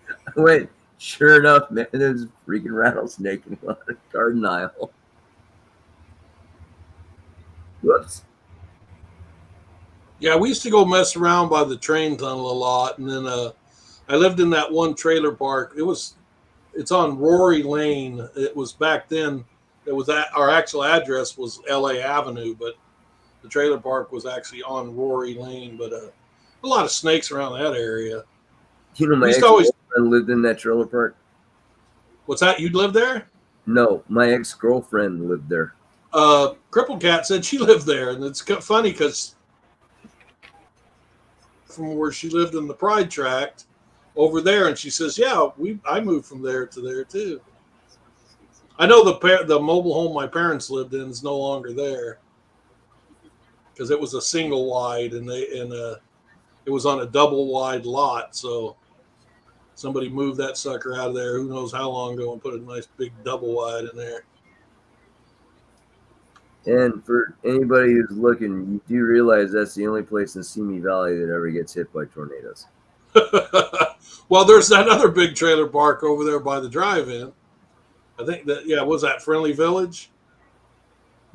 I went, sure enough, man, there's a freaking rattlesnake in the lawn and garden aisle. Whoops. Yeah, we used to go mess around by the train tunnel a lot, and then I lived in that one trailer park. It's on Rory Lane. It was back then. It was our actual address was LA Avenue, but the trailer park was actually on Rory Lane. But a lot of snakes around that area. My ex-girlfriend lived in that trailer park. What's that? You'd live there? No, my ex-girlfriend lived there. Cripple Cat said she lived there, and it's funny because from where she lived in the Pride Tract over there, and she says, "Yeah, I moved from there to there too." I know the mobile home my parents lived in is no longer there because it was a single wide, and it was on a double wide lot. So somebody moved that sucker out of there. Who knows how long ago, and put a nice big double wide in there. And for anybody who's looking, you do realize that's the only place in Simi Valley that ever gets hit by tornadoes. Well, there's that other big trailer park over there by the drive-in. I think was that Friendly Village?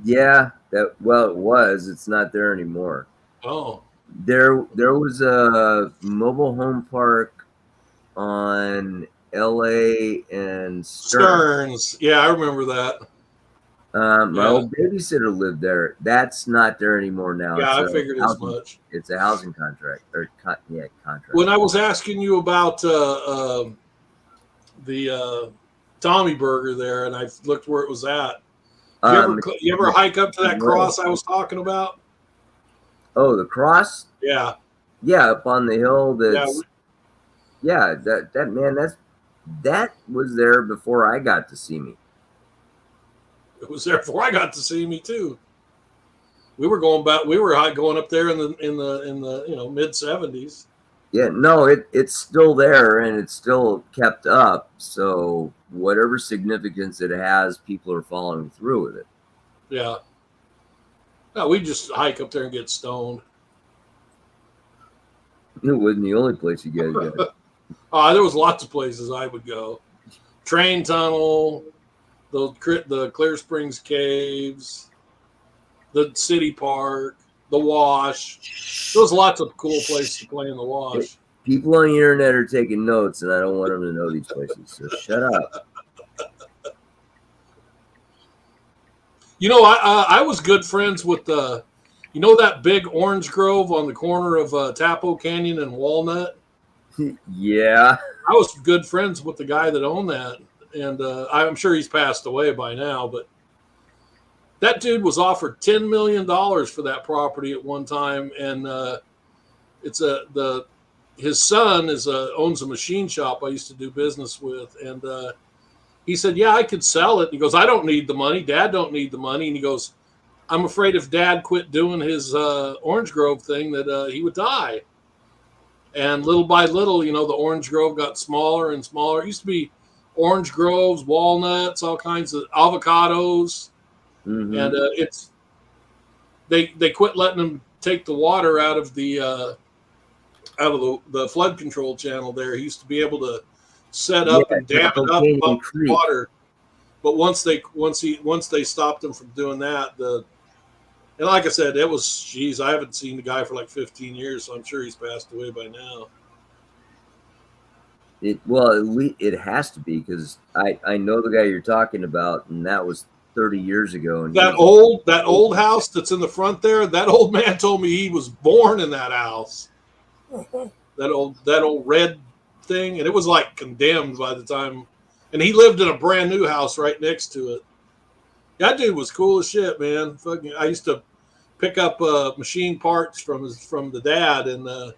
Yeah, it was. It's not there anymore. Oh. There was a mobile home park on LA and Stearns. Yeah, I remember that. My old babysitter lived there. That's not there anymore now. Yeah, I figured as much. It's a housing contract contract. When I was asking you about the Tommy Burger there, and I looked where it was at. You ever hike up to that cross I was talking about? Oh, the cross? Yeah. Yeah, up on the hill. That was there before I got to see me. It was there before I got to see me too. We were going up there in the mid 70s. Yeah, no, it's still there and it's still kept up. So whatever significance it has, people are following through with it. Yeah. No, we just hike up there and get stoned. It wasn't the only place you guys got. There was lots of places I would go. Train tunnel, the Clear Springs Caves, the city park, the Wash. There was lots of cool places to play in the Wash. People on the internet are taking notes, and I don't want them to know these places. So shut up. You know, I was good friends with you know that big orange grove on the corner of Tapo Canyon and Walnut? Yeah. I was good friends with the guy that owned that, and I'm sure he's passed away by now. But that dude was offered $10 million for that property at one time, and his son owns a machine shop I used to do business with, and he said, "Yeah, I could sell it." He goes, "I don't need the money. Dad don't need the money." And he goes, "I'm afraid if Dad quit doing his orange grove thing that he would die." And little by little, you know, the orange grove got smaller and smaller. It used to be orange groves, walnuts, all kinds of avocados, Mhm. and they quit letting them take the water out of the flood control channel. There, he used to be able to set up and dam Tapo it up, Canyon pump Creek. water. But once they stopped him from doing that, and like I said, it was, geez, I haven't seen the guy for like 15 years, so I'm sure he's passed away by now. It has to be, because I know the guy you're talking about, and that was 30 years ago. And That old house that's in the front there, that old man told me he was born in that house. That old red thing, and it was like condemned by the time, and he lived in a brand new house right next to it. That dude was cool as shit, man. Fucking, I used to pick up machine parts from the dad, and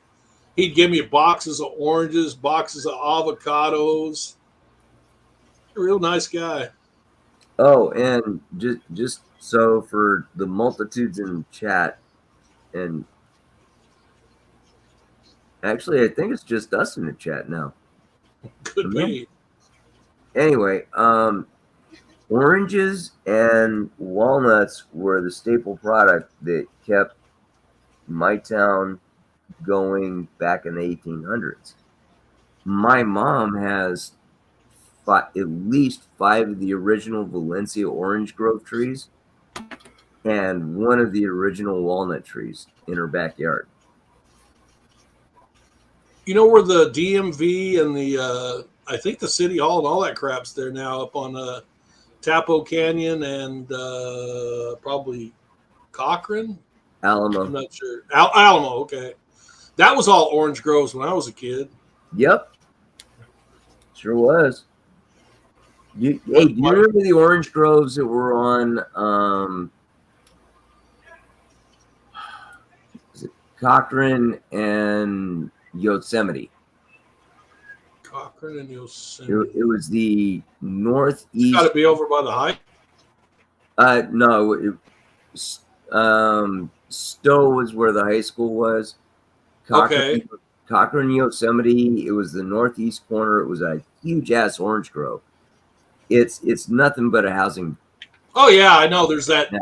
he'd give me boxes of oranges, boxes of avocados. A real nice guy. Oh, and just so for the multitudes in chat, and actually, I think it's just us in the chat now. Could be. Anyway, oranges and walnuts were the staple product that kept my town going back in the 1800s. My mom has at least 5 of the original Valencia orange grove trees and 1 of the original walnut trees in her backyard. You know where the DMV and the I think the city hall and all that crap's there now, up on Tapo Canyon and probably Cochrane. Alamo. I'm not sure. Alamo. Okay, that was all orange groves when I was a kid. Yep, sure was. Do you remember the orange groves that were on is it Cochrane and Yosemite? Cochrane and Yosemite. It was the northeast. Got to be over by the high. No. Stowe was where the high school was. Cochrane, Yosemite. It was the northeast corner. It was a huge ass orange grove. It's nothing but a housing. Oh yeah, I know. There's that. Yeah.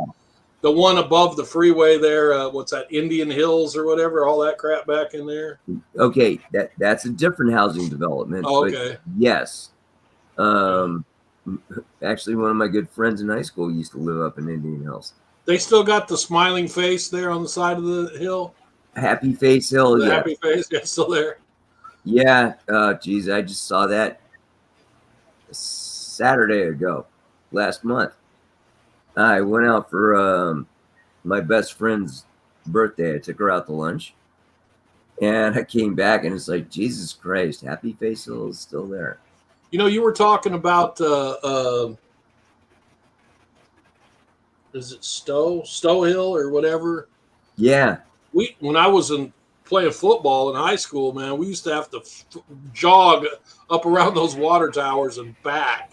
The one above the freeway there. What's that? Indian Hills or whatever. All that crap back in there. Okay, that's a different housing development. Oh, okay. Yes. Actually, one of my good friends in high school used to live up in Indian Hills. They still got the smiling face there on the side of the hill. Happy Face Hill. The yeah. happy face, yeah, still there. Yeah. Geez, I just saw that Saturday ago, last month. I went out for my best friend's birthday. I took her out to lunch, and I came back, and it's like, Jesus Christ, Happy Face Hill is still there. You know, you were talking about is it Stowe Hill or whatever? Yeah. When I was playing football in high school, man, we used to have to jog up around those water towers and back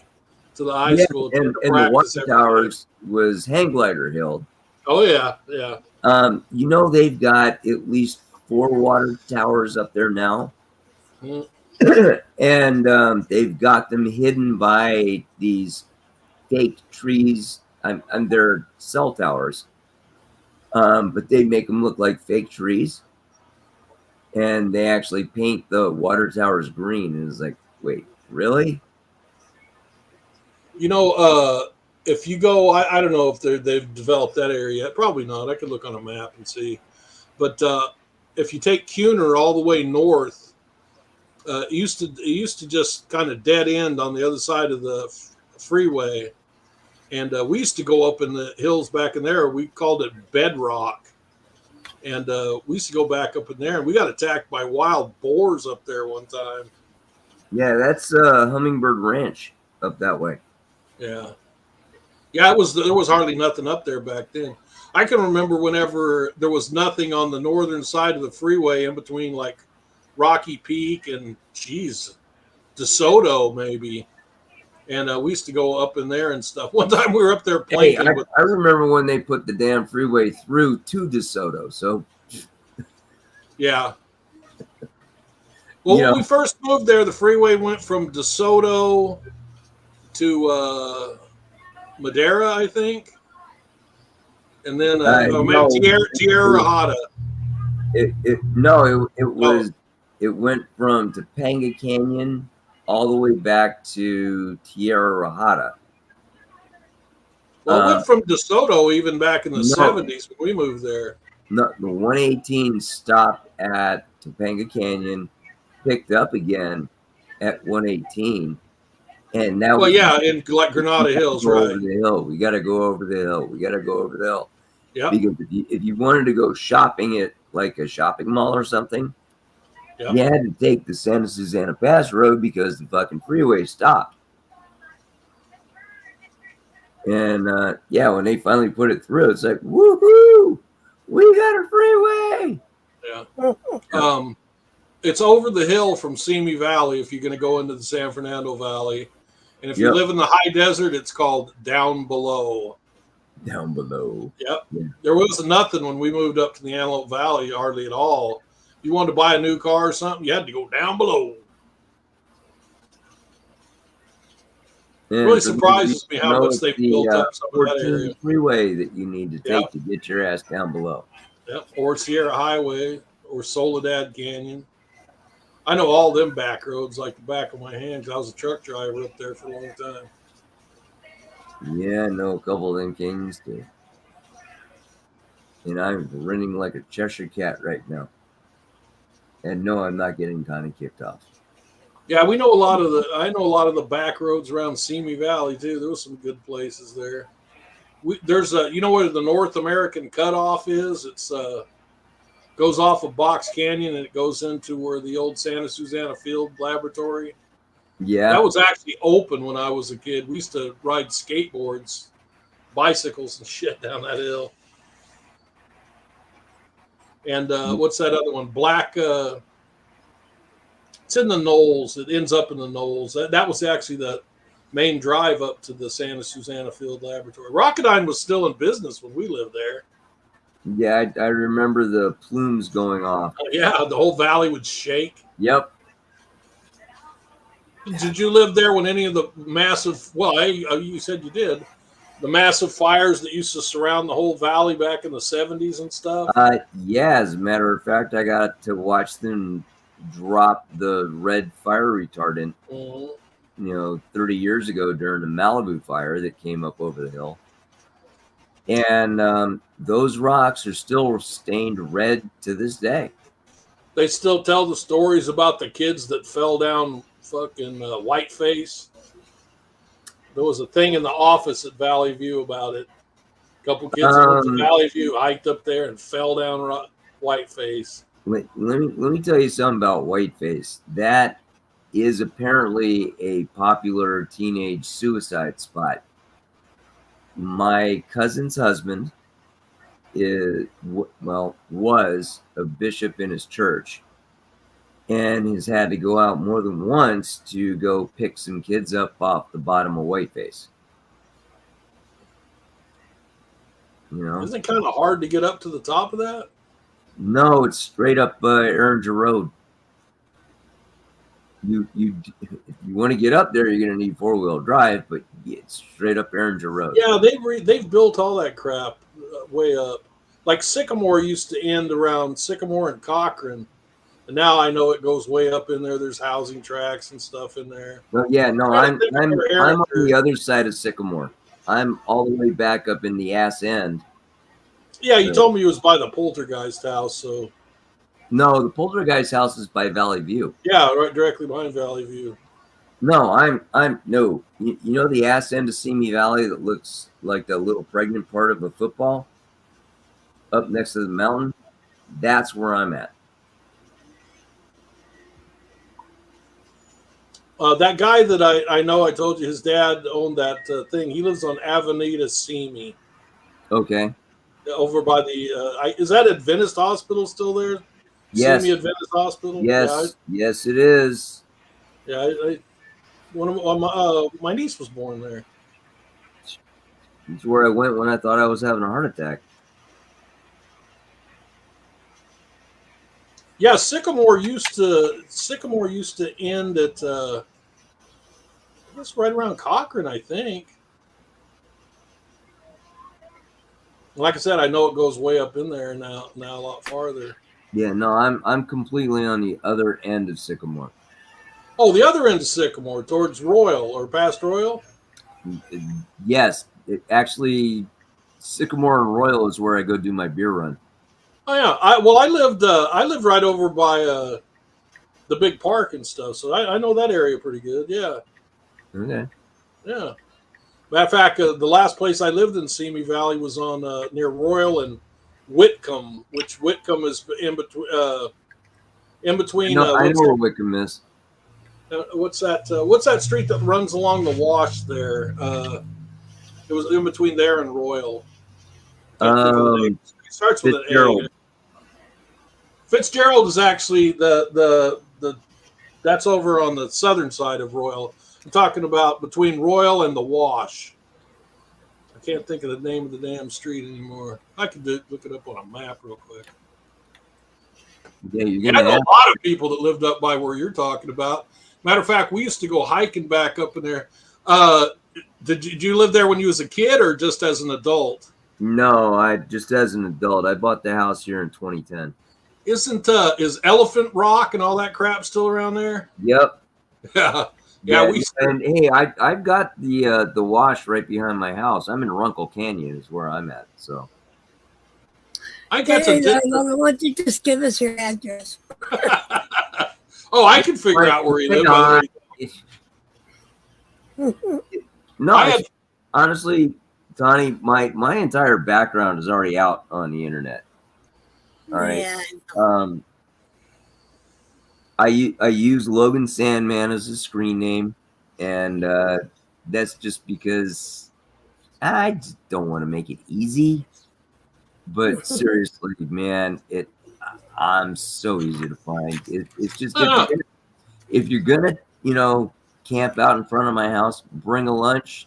to the high school. And the water towers was Hang Glider Hill. Oh yeah, yeah. You know, they've got at least 4 water towers up there now. Mm. And they've got them hidden by these fake trees. And they're cell towers, but they make them look like fake trees. and they actually paint the water towers green. And it's like, wait, really? You know, if you go, I don't know if they've developed that area yet. Probably not. I could look on a map and see. But if you take Cuner all the way north, it used to just kind of dead end on the other side of the freeway, and we used to go up in the hills back in there. We called it Bedrock, and we used to go back up in there, and we got attacked by wild boars up there one time. Yeah, that's Hummingbird Ranch up that way. Yeah, there was hardly nothing up there back then. I can remember whenever there was nothing on the northern side of the freeway in between like Rocky Peak and DeSoto maybe. And we used to go up in there and stuff. One time we were up there Hey, planking. I remember when they put the damn freeway through to DeSoto. So Yeah. Well, Yeah. when we first moved there, the freeway went from DeSoto to Madera, I think. And then no, Tierra Hada. It went from Topanga Canyon all the way back to Tierra Rajada. Well, it went from DeSoto even back in the No. 70s when we moved there. No, the 118 stopped at Topanga Canyon, picked up again at 118, and now Well, yeah, in like Granada Hills, go right? over the hill. We got to go over the hill. We got to go over the hill. Yep. Because if you wanted to go shopping at like a shopping mall or something, Yep. you had to take the Santa Susana Pass Road because the fucking freeway stopped. And when they finally put it through, it's like, woohoo! We got a freeway. Yeah. It's over the hill from Simi Valley if you're going to go into the San Fernando Valley. And if you Yep. live in the high desert, it's called Down Below. Down below. Yep. Yeah. There was nothing when we moved up to the Antelope Valley, hardly at all. You wanted to buy a new car or something, you had to go down below. And It really for surprises me, me how much they've built up some of that 14 area. freeway that you need to take Yep. to get your ass down below. Yep. Or Sierra Highway or Soledad Canyon. I know all them back roads like the back of my hand because I was a truck driver up there for a long time. Yeah, I know a couple of them canyons too. And I'm running like a Cheshire cat right now. And no, I'm not getting Connie kicked off. Yeah, I know a lot of the back roads around Simi Valley too. There was some good places there. There's you know where the North American cutoff is? It's goes off of Box Canyon and it goes into where the old Santa Susana Field Laboratory. Yeah. That was actually open when I was a kid. We used to ride skateboards, bicycles, and shit down that hill. And what's that other one? Black. It's in the Knolls. It ends up in the Knolls. That was actually the main drive up to the Santa Susana Field Laboratory. Rocketdyne was still in business when we lived there. Yeah, I remember the plumes going off. Yeah, the whole valley would shake. Yep. Did you live there when any of the massive? Well, you said you did. The massive fires that used to surround the whole valley back in the 70s and stuff. Yeah, as a matter of fact, I got to watch them drop the red fire retardant, 30 years ago during the Malibu fire that came up over the hill. And those rocks are still stained red to this day. They still tell the stories about the kids that fell down fucking Whiteface. There was a thing in the office at Valley View about it. A couple kids that went to Valley View hiked up there and fell down Whiteface. Let me tell you something about Whiteface. That is apparently a popular teenage suicide spot. My cousin's husband was a bishop in his church and has had to go out more than once to go pick some kids up off the bottom of Whiteface. Isn't it kind of hard to get up to the top of that? No, it's straight up Erringer Road. If you want to get up there, you're going to need 4-wheel drive, but it's straight up Erringer Road. Yeah, they've built all that crap way up. Like Sycamore used to end around Sycamore and Cochrane, And now I know it goes way up in there. There's housing tracks and stuff in there. Well, yeah, no, Trying to I'm think of I'm their I'm on character. the other side of Sycamore. I'm all the way back up in the ass end. Yeah, you told me it was by the Poltergeist house. So No, the Poltergeist house is by Valley View. yeah, right directly behind Valley View. No, I'm no. You know the ass end of Simi Valley that looks like the little pregnant part of a football up next to the mountain? That's where I'm at. That guy that I know, I told you his dad owned that thing. He lives on Avenida Simi, Okay. over by the. Is that Adventist Hospital still there? Yes. Simi Adventist Hospital. Yes. Yes, it is. Yeah. One of my niece was born there. It's where I went when I thought I was having a heart attack. Yeah, Sycamore used to end at I guess right around Cochrane, I think. Like I said, I know it goes way up in there now a lot farther. Yeah, no, I'm completely on the other end of Sycamore. Oh, the other end of Sycamore, towards Royal or past Royal? Yes, actually, Sycamore and Royal is where I go do my beer run. Oh yeah. I lived right over by the big park and stuff, so I know that area pretty good. Yeah. Okay. Yeah. Matter of fact, the last place I lived in Simi Valley was on near Royal and Whitcomb, which Whitcomb is in between. I know where Wickham is. What's that street that runs along the wash there? It was in between there and Royal. It starts with Fitzgerald. an A. Fitzgerald is actually the that's over on the southern side of Royal. I'm talking about between Royal and the Wash. I can't think of the name of the damn street anymore. I could look it up on a map real quick. Yeah, I know a lot of people that lived up by where you're talking about. Matter of fact, we used to go hiking back up in there. Did you live there when you was a kid or just as an adult? No, I just as an adult. I bought the house here in 2010. Is Elephant Rock and all that crap still around there? Yep. Yeah. Yeah, and hey, I've got the wash right behind my house. I'm in Runkle Canyon is where I'm at. So I got some. Why don't you just give us your address? Oh, I can figure out where you live. No, honestly, Tony, my entire background is already out on the internet. All right. Yeah. I use Logan Sandman as a screen name, and that's just because I just don't want to make it easy. But seriously, man, I'm so easy to find. It's just if you're gonna, camp out in front of my house, bring a lunch.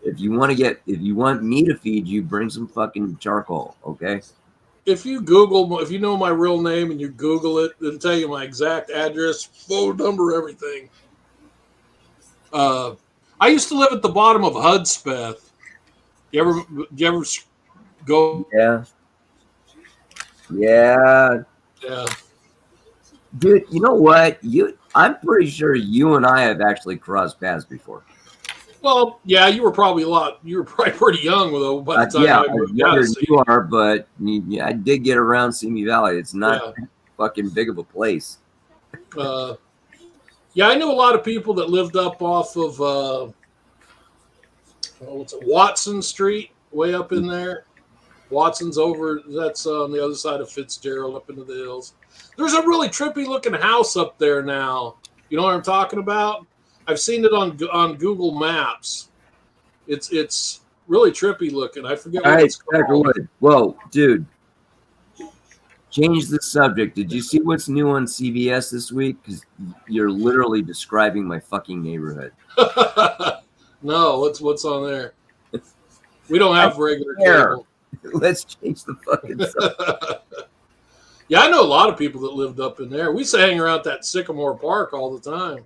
If you want me to feed you, bring some fucking charcoal, okay? If you know my real name and you Google it, it'll tell you my exact address, phone number, everything. I used to live at the bottom of Hudspeth. You ever go? Yeah. Yeah. Yeah. Dude, you know what? I'm pretty sure you and I have actually crossed paths before. Well, yeah, you were probably pretty young though. By the time I moved younger out, than you are, but I did get around Simi Valley. It's not fucking big of a place. Yeah, I knew a lot of people that lived up off of Watson Street, way up in there. Watson's over. That's on the other side of Fitzgerald, up into the hills. There's a really trippy looking house up there now. You know what I'm talking about? I've seen it on Google Maps. It's really trippy looking. I forget what it's called. Whoa, dude. Change the subject. Did you see what's new on CBS this week? Because you're literally describing my fucking neighborhood. No, what's on there? We don't have regular cable. Let's change the fucking subject. Yeah, I know a lot of people that lived up in there. We used to hang around that Sycamore Park all the time.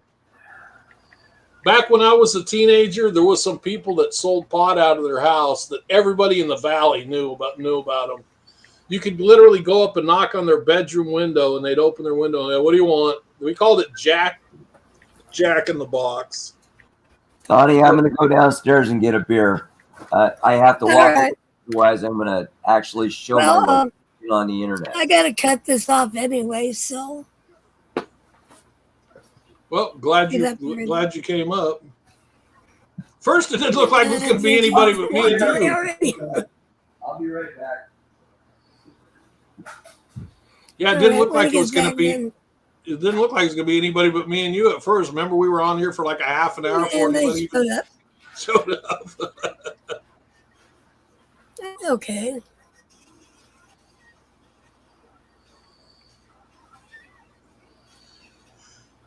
Back when I was a teenager, there was some people that sold pot out of their house that everybody in the valley knew about them. You could literally go up and knock on their bedroom window, and they'd open their window and go, "What do you want?" We called it Jack in the Box. Tony, I'm going to go downstairs and get a beer. I have to All walk, right. otherwise I'm going to actually show Well, my location on the internet. I gotta cut this off anyway, so Well, glad Get up here. you came up. First, it didn't look like it was going to be anybody but me and you. Already. I'll be right back. Yeah, it didn't look like it was going to be. It didn't look like it was going to be anybody but me and you at first. Remember, we were on here for like a half an hour before And they anybody showed up. showed up. That's okay.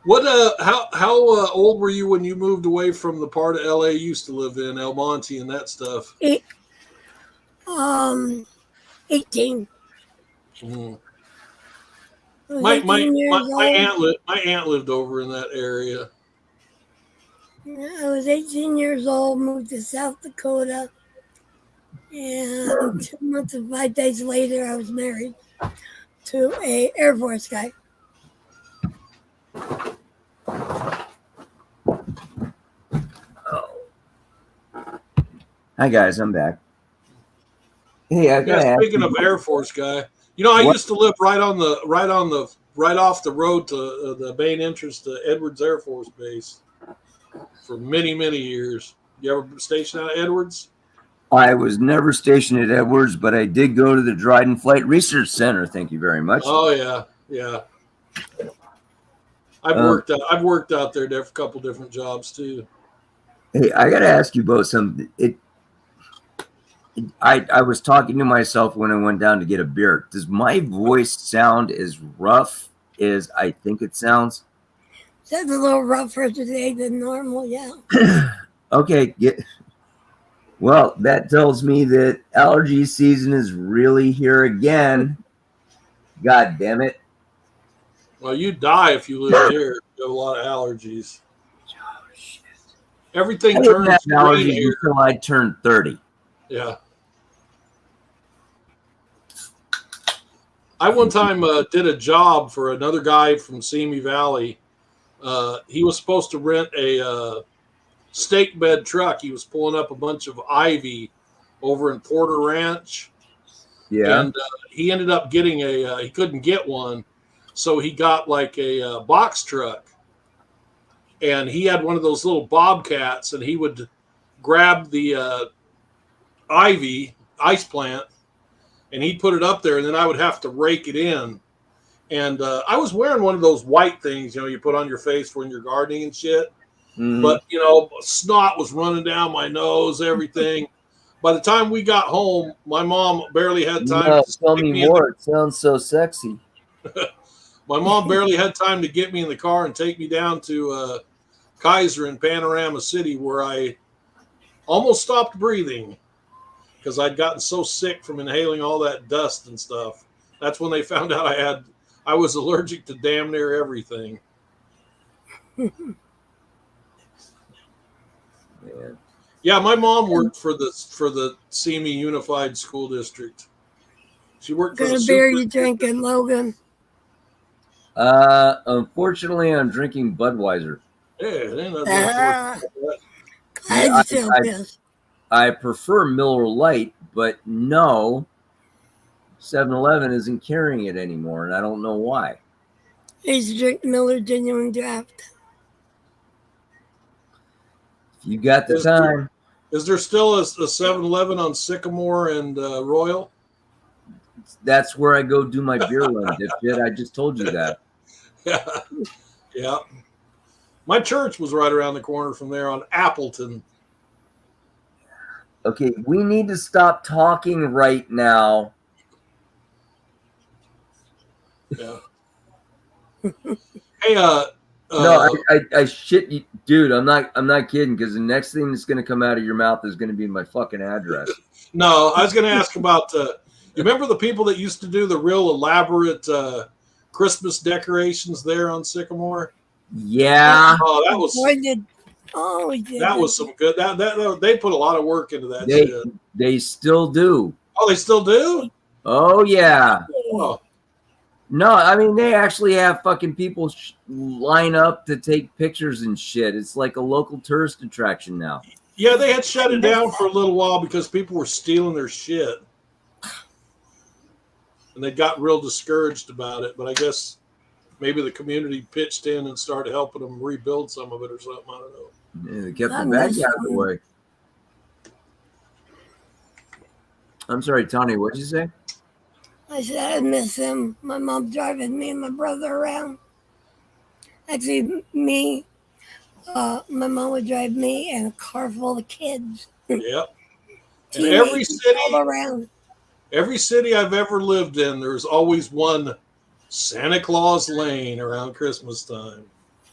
What? How old were you when you moved away from the part of LA you used to live in, El Monte and that stuff? 18. Mhm. I was My 18 years old. my aunt lived over in that area. I was 18 years old, moved to South Dakota, and 2 months and 5 days later, I was married to a Air Force guy. Hi guys, I'm back. Hey, I got to Yeah, ask speaking you, of Air Force guy, you know, I What? used to live right off the road to the main entrance to Edwards Air Force Base for many years. You ever stationed out at Edwards? I was never stationed at Edwards, but I did go to the Dryden Flight Research Center. Thank you very much. Oh yeah. I've worked out there for a couple different jobs too. Hey, I got to ask you both something. I was talking to myself when I went down to get a beer. Does my voice sound as rough as I think it sounds? Sounds a little rougher today than normal, yeah. Okay, well, that tells me that allergy season is really here again. God damn it. Well, you die if you live here. You have a lot of allergies. Everything I didn't have turns gray allergies here. until I turned 30. Yeah. I one time did a job for another guy from Simi Valley. He was supposed to rent a stake bed truck. He was pulling up a bunch of ivy over in Porter Ranch. Yeah. And he ended up getting he couldn't get one. So he got like a box truck. And he had one of those little bobcats, and he would grab the ivy ice plant, and he'd put it up there, and then I would have to rake it in. And I was wearing one of those white things, you put on your face when you're gardening and shit. Mhm. But, snot was running down my nose, everything. By the time we got home, my mom barely had time No, to tell stick me me in more. It sounds so sexy. My mom barely had time to get me in the car and take me down to Kaiser in Panorama City, where I almost stopped breathing because I'd gotten so sick from inhaling all that dust and stuff. That's when they found out I was allergic to damn near everything. Man. Yeah, my mom worked for the Simi Unified School District. She worked for What kind the of beer super- you drinking, Logan? Unfortunately, I'm drinking Budweiser. Yeah, it ain't nothing Ah, much I'm still I- pissed. I prefer Miller Lite, but no, 7-Eleven isn't carrying it anymore, and I don't know why. I used to drink Miller Genuine Draft. If you got the Is time, Is there still a 7-Eleven on Sycamore and Royal? that's where I go do my beer run, dipshit. I just told you that. Yeah. Yeah. My church was right around the corner from there on Appleton. Okay, we need to stop talking right now. Yeah. Hey, No, I shit you, dude. I'm not kidding. Because the next thing that's gonna come out of your mouth is gonna be my fucking address. no, I was going to ask about. You remember the people that used to do the real elaborate Christmas decorations there on Sycamore? Yeah, Oh, that was Boy, did we did. that was some good. That they put a lot of work into that they shit. they still do. Oh, they still do? Oh yeah. Oh, No, I mean they actually have fucking people line up to take pictures and shit. It's like a local tourist attraction now. yeah, they had shut it down for a little while because people were stealing their shit. And they got real discouraged about it. But I guess maybe the community pitched in and started helping them rebuild some of it or something. I don't know. Yeah, they kept the I bad miss guy out of the them. way. I'm sorry, Tony. What'd you say? I said I miss him. My mom driving me and my brother around. Actually, my mom would drive me and a car full of kids. Yep. And every Teenagers city, all around. every city I've ever lived in, there's always one Santa Claus Lane around Christmas time.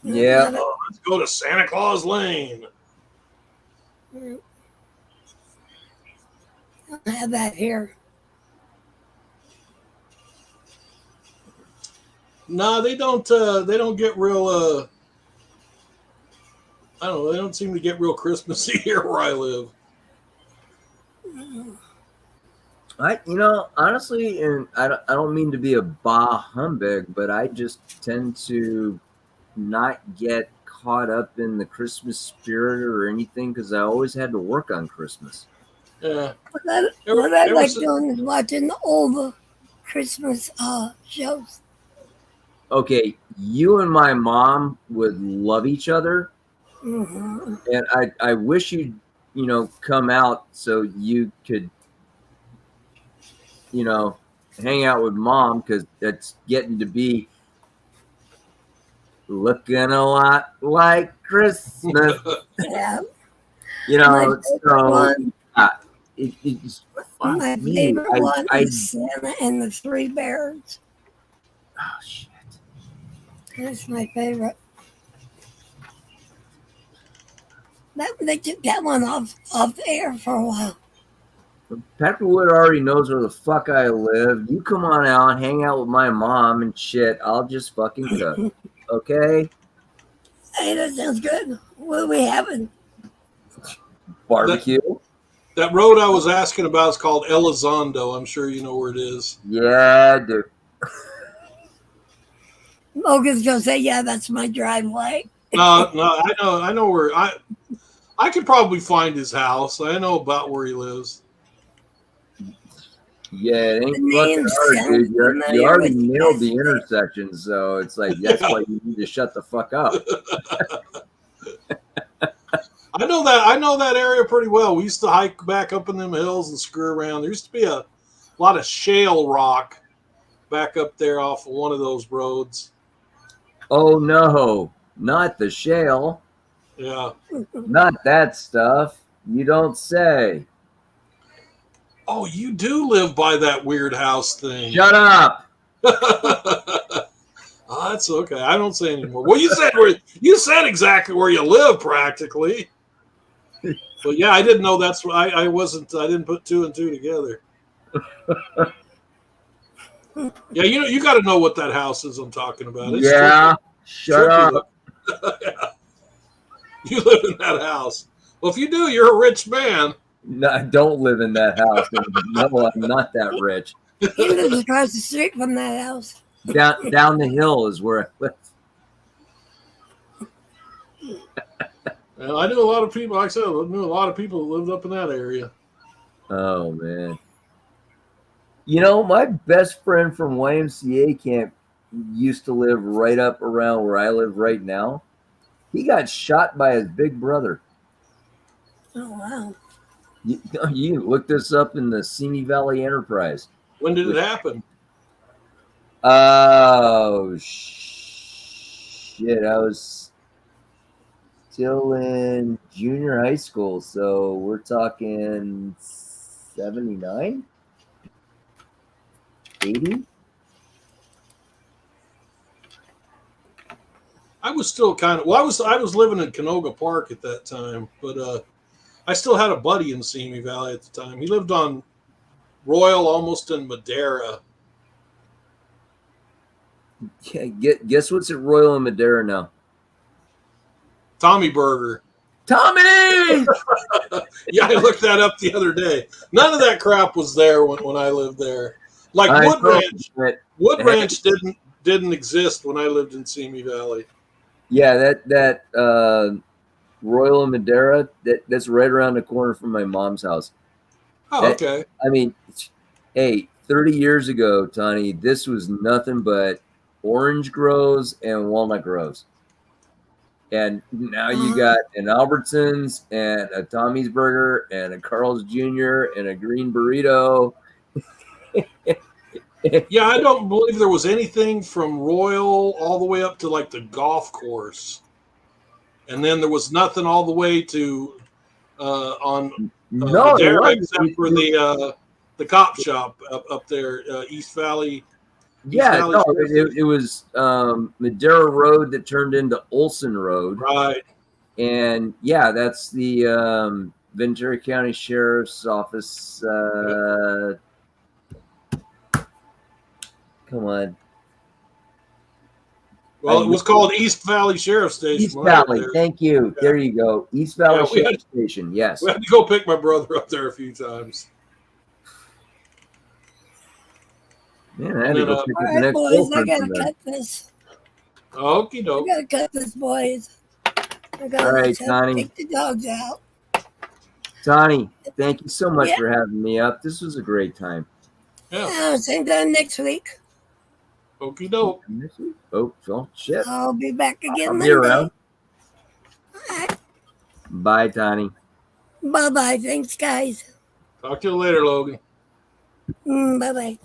Yeah. Oh, let's go to Santa Claus Lane. I have that here. No, they don't. They don't get real. I don't know. They don't seem to get real Christmassy here where I live. Honestly, and I don't mean to be a bah humbug, but I just tend to not get caught up in the Christmas spirit or anything because I always had to work on Christmas. Yeah. What I Ever like since- doing is watching the old Christmas shows. Okay, you and my mom would love each other, Mm-hmm. and I wish you'd come out so you could hang out with mom because it's getting to be looking a lot like Christmas. Yeah. So My favorite one, it's my me. favorite one I is Santa and the Three Bears. oh shit. That's my favorite. They took that one off the air for a while. Peckerwood already knows where the fuck I live. You come on out, hang out with my mom and shit. I'll just fucking cook. Okay? Hey, that sounds good. What are we having? Barbecue? That road I was asking about is called Elizondo. I'm sure you know where it is. Yeah, dude. Logan's gonna say, "Yeah, that's my driveway." No, I know where I could probably find his house. I know about where he lives. Yeah, it ain't The fucking names hard, sound dude. You familiar already with nailed the this. intersection, so it's like that's why you need to shut the fuck up. I know that area pretty well. We used to hike back up in them hills and screw around. There used to be a lot of shale rock back up there off of one of those roads. Oh no, not the shale. Yeah. Not that stuff. You don't say. Oh, you do live by that weird house thing. Shut up. Oh, that's okay. I don't say anymore. Well, you said exactly where you live, practically. But yeah, I didn't know that's why I didn't put two and two together. Yeah, you got to know what that house is I'm talking about. It's Yeah. Shut trippy. up. Yeah. You live in that house. Well, if you do, you're a rich man. No, I don't live in that house. No, I'm not that rich. He lives across the street from that house. Down the hill is where I live. And I knew a lot of people. Like I said, I knew a lot of people that lived up in that area. Oh man. My best friend from YMCA camp used to live right up around where I live right now. He got shot by his big brother. Oh wow! You can look this up in the Simi Valley Enterprise. When did it happen? Oh shit! I was still in junior high school, so we're talking 79, 80. I was still kind of I was living in Canoga Park at that time, but I still had a buddy in Simi Valley at the time. He lived on Royal, almost in Madera. Yeah, guess what's at Royal and Madera now? Tommy Burger. Tommy! Yeah, I looked that up the other day. None of that crap was there when I lived there. Like I Wood know, Ranch. but Wood Ranch didn't exist when I lived in Simi Valley. yeah, that Royal and Madera, that's right around the corner from my mom's house. Oh, That- okay. I mean, hey, 30 years ago, Tony, this was nothing but orange groves and walnut groves. And now you got an Albertsons and a Tommy's Burger and a Carl's Jr. and a Green Burrito. Yeah, I don't believe there was anything from Royal all the way up to like the golf course, and then there was nothing all the way to on No, it Madera wasn't. except for the cop shop up there, East Valley. Yeah, Valley no, Sheriff's it was Madera Road that turned into Olson Road. Right. And yeah, that's the Ventura County Sheriff's Office. Come on. Well, it was called East Valley Sheriff Station. East when I was Valley. there. Thank you. Yeah. There you go. East Valley Yeah, we Sheriff Station. Yes. We had to go pick my brother up there a few times. Man, I had to And then, go pick All up the right, next boys, I girlfriend gotta from there. cut this. Okie I doke. gotta cut this, boys. I gotta All right, take Connie. the dogs out. Tony, thank you so much Yeah. for having me up. This was a great time. Yeah. Same time next week. Okie doke. Oh, shit. I'll be back again I'll be Monday. around. All right. Bye, Tony. Bye-bye. Thanks, guys. Talk to you later, Logan. Bye-bye.